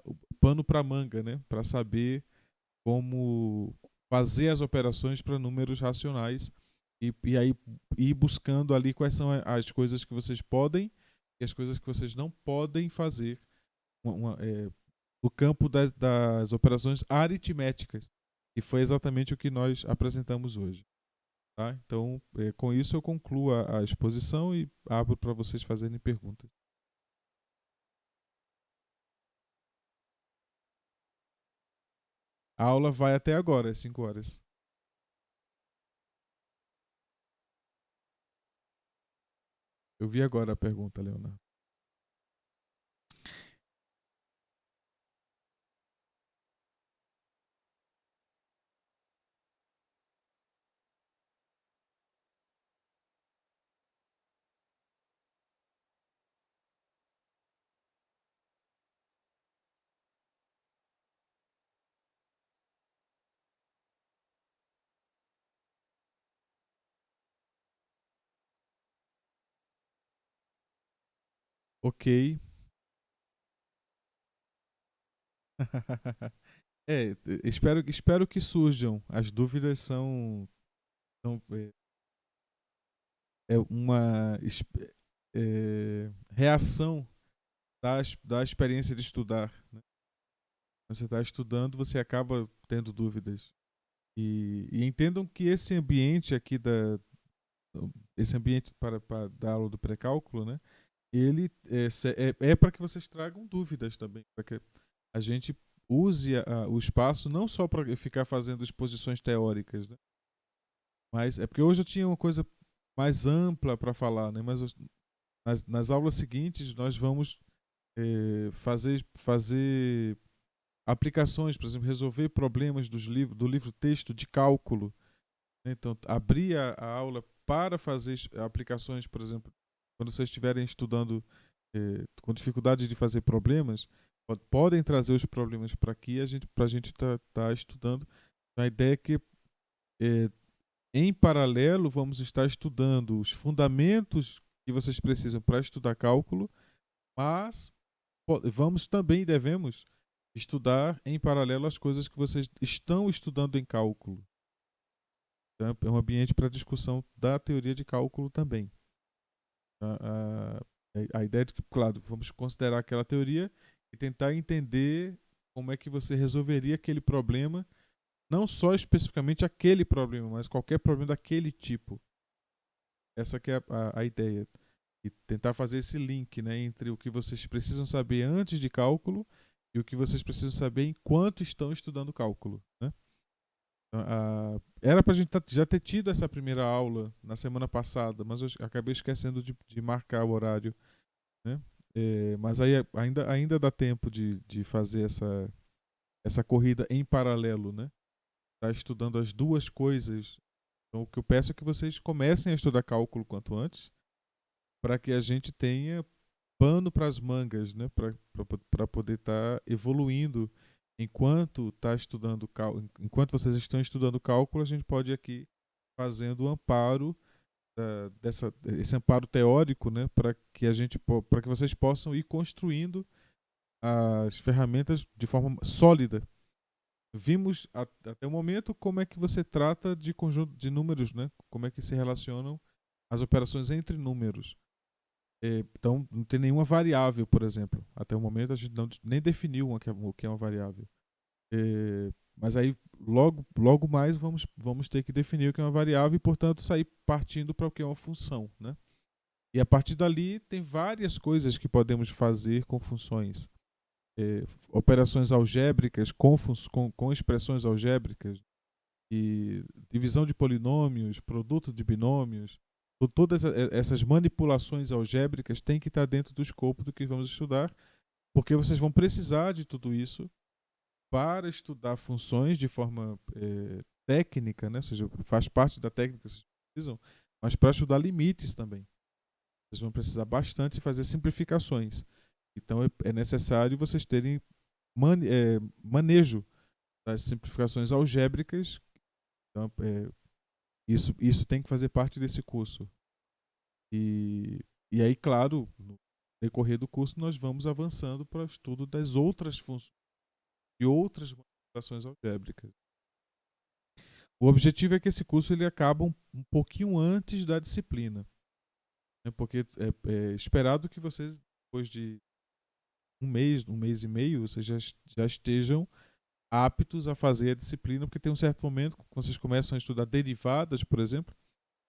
[SPEAKER 1] o pano para manga, né, para saber como fazer as operações para números racionais e aí ir buscando ali quais são as coisas que vocês podem e as coisas que vocês não podem fazer no campo das operações aritméticas, e foi exatamente o que nós apresentamos hoje. Tá? Então, com isso eu concluo a exposição e abro para vocês fazerem perguntas. A aula vai até agora, às 5 horas. Eu vi agora a pergunta, Leonardo. Ok. Espero que surjam. As dúvidas são uma reação da experiência de estudar. Né? Quando você está estudando, você acaba tendo dúvidas. E entendam que esse ambiente aqui esse ambiente para dar aula do pré-cálculo, né? Ele é para que vocês tragam dúvidas também, para que a gente use o espaço não só para ficar fazendo exposições teóricas, né? Mas é porque hoje eu tinha uma coisa mais ampla para falar, né? Mas nas aulas seguintes nós vamos fazer aplicações, por exemplo, resolver problemas do livro texto de cálculo. Então, abrir a aula para fazer aplicações, por exemplo, quando vocês estiverem estudando com dificuldade de fazer problemas, podem trazer os problemas para aqui, para a gente tá estudando. A ideia é que, é, em paralelo, vamos estar estudando os fundamentos que vocês precisam para estudar cálculo, mas vamos também devemos estudar em paralelo as coisas que vocês estão estudando em cálculo. Então, é um ambiente para discussão da teoria de cálculo também. A ideia de que, claro, vamos considerar aquela teoria e tentar entender como é que você resolveria aquele problema, não só especificamente aquele problema, mas qualquer problema daquele tipo. Essa que é a ideia. E tentar fazer esse link, né, entre o que vocês precisam saber antes de cálculo e o que vocês precisam saber enquanto estão estudando cálculo, né? Era para a gente já ter tido essa primeira aula na semana passada, mas eu acabei esquecendo de marcar o horário, né? Mas aí ainda dá tempo de fazer essa corrida em paralelo, né? Tá estudando as duas coisas. Então, o que eu peço é que vocês comecem a estudar cálculo quanto antes, para que a gente tenha pano para as mangas, né? Para poder estar evoluindo enquanto tá estudando enquanto vocês estão estudando cálculo, a gente pode ir aqui fazendo o amparo esse amparo teórico, né? Para que vocês possam ir construindo as ferramentas de forma sólida. Vimos até o momento como é que você trata de conjunto de números, né? Como é que se relacionam as operações entre números. Então, não tem nenhuma variável, por exemplo. Até o momento a gente nem definiu o que é uma variável. Mas aí, logo mais, vamos ter que definir o que é uma variável e, portanto, sair partindo para o que é uma função, né? E a partir dali, tem várias coisas que podemos fazer com funções. Operações algébricas com expressões algébricas, e divisão de polinômios, produto de binômios. Todas essas manipulações algébricas têm que estar dentro do escopo do que vamos estudar, porque vocês vão precisar de tudo isso para estudar funções de forma técnica, né? Ou seja, faz parte da técnica que vocês precisam, mas para estudar limites também. Vocês vão precisar bastante fazer simplificações. Então é necessário vocês terem manejo das simplificações algébricas. Então, isso tem que fazer parte desse curso. E aí, claro, no decorrer do curso, nós vamos avançando para o estudo das outras funções, de outras manipulações algébricas. O objetivo é que esse curso ele acabe um pouquinho antes da disciplina, né? Porque é esperado que vocês, depois de um mês e meio, vocês já estejam aptos a fazer a disciplina, porque tem um certo momento que vocês começam a estudar derivadas, por exemplo,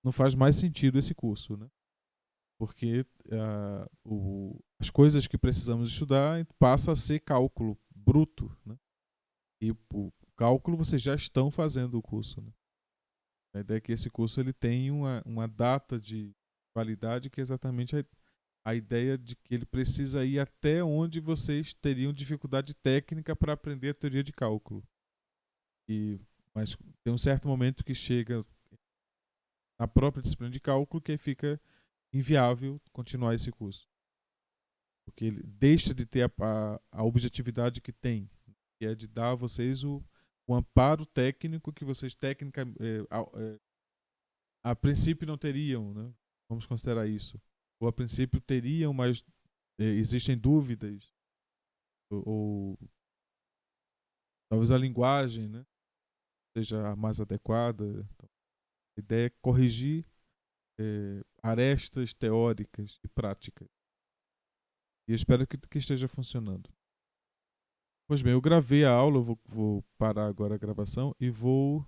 [SPEAKER 1] não faz mais sentido esse curso, né? Porque as coisas que precisamos estudar passa a ser cálculo bruto, né? E o cálculo vocês já estão fazendo o curso, né? A ideia é que esse curso ele tem uma data de validade que é exatamente a ideia de que ele precisa ir até onde vocês teriam dificuldade técnica para aprender a teoria de cálculo. Mas tem um certo momento que chega na própria disciplina de cálculo que aí fica inviável continuar esse curso. Porque ele deixa de ter a objetividade que tem, que é de dar a vocês o amparo técnico que vocês a princípio não teriam, né? Vamos considerar isso. Ou a princípio teriam, mas existem dúvidas, ou talvez a linguagem, né, seja a mais adequada. Então, a ideia é corrigir arestas teóricas e práticas. E eu espero que esteja funcionando. Pois bem, eu gravei a aula, eu vou parar agora a gravação e vou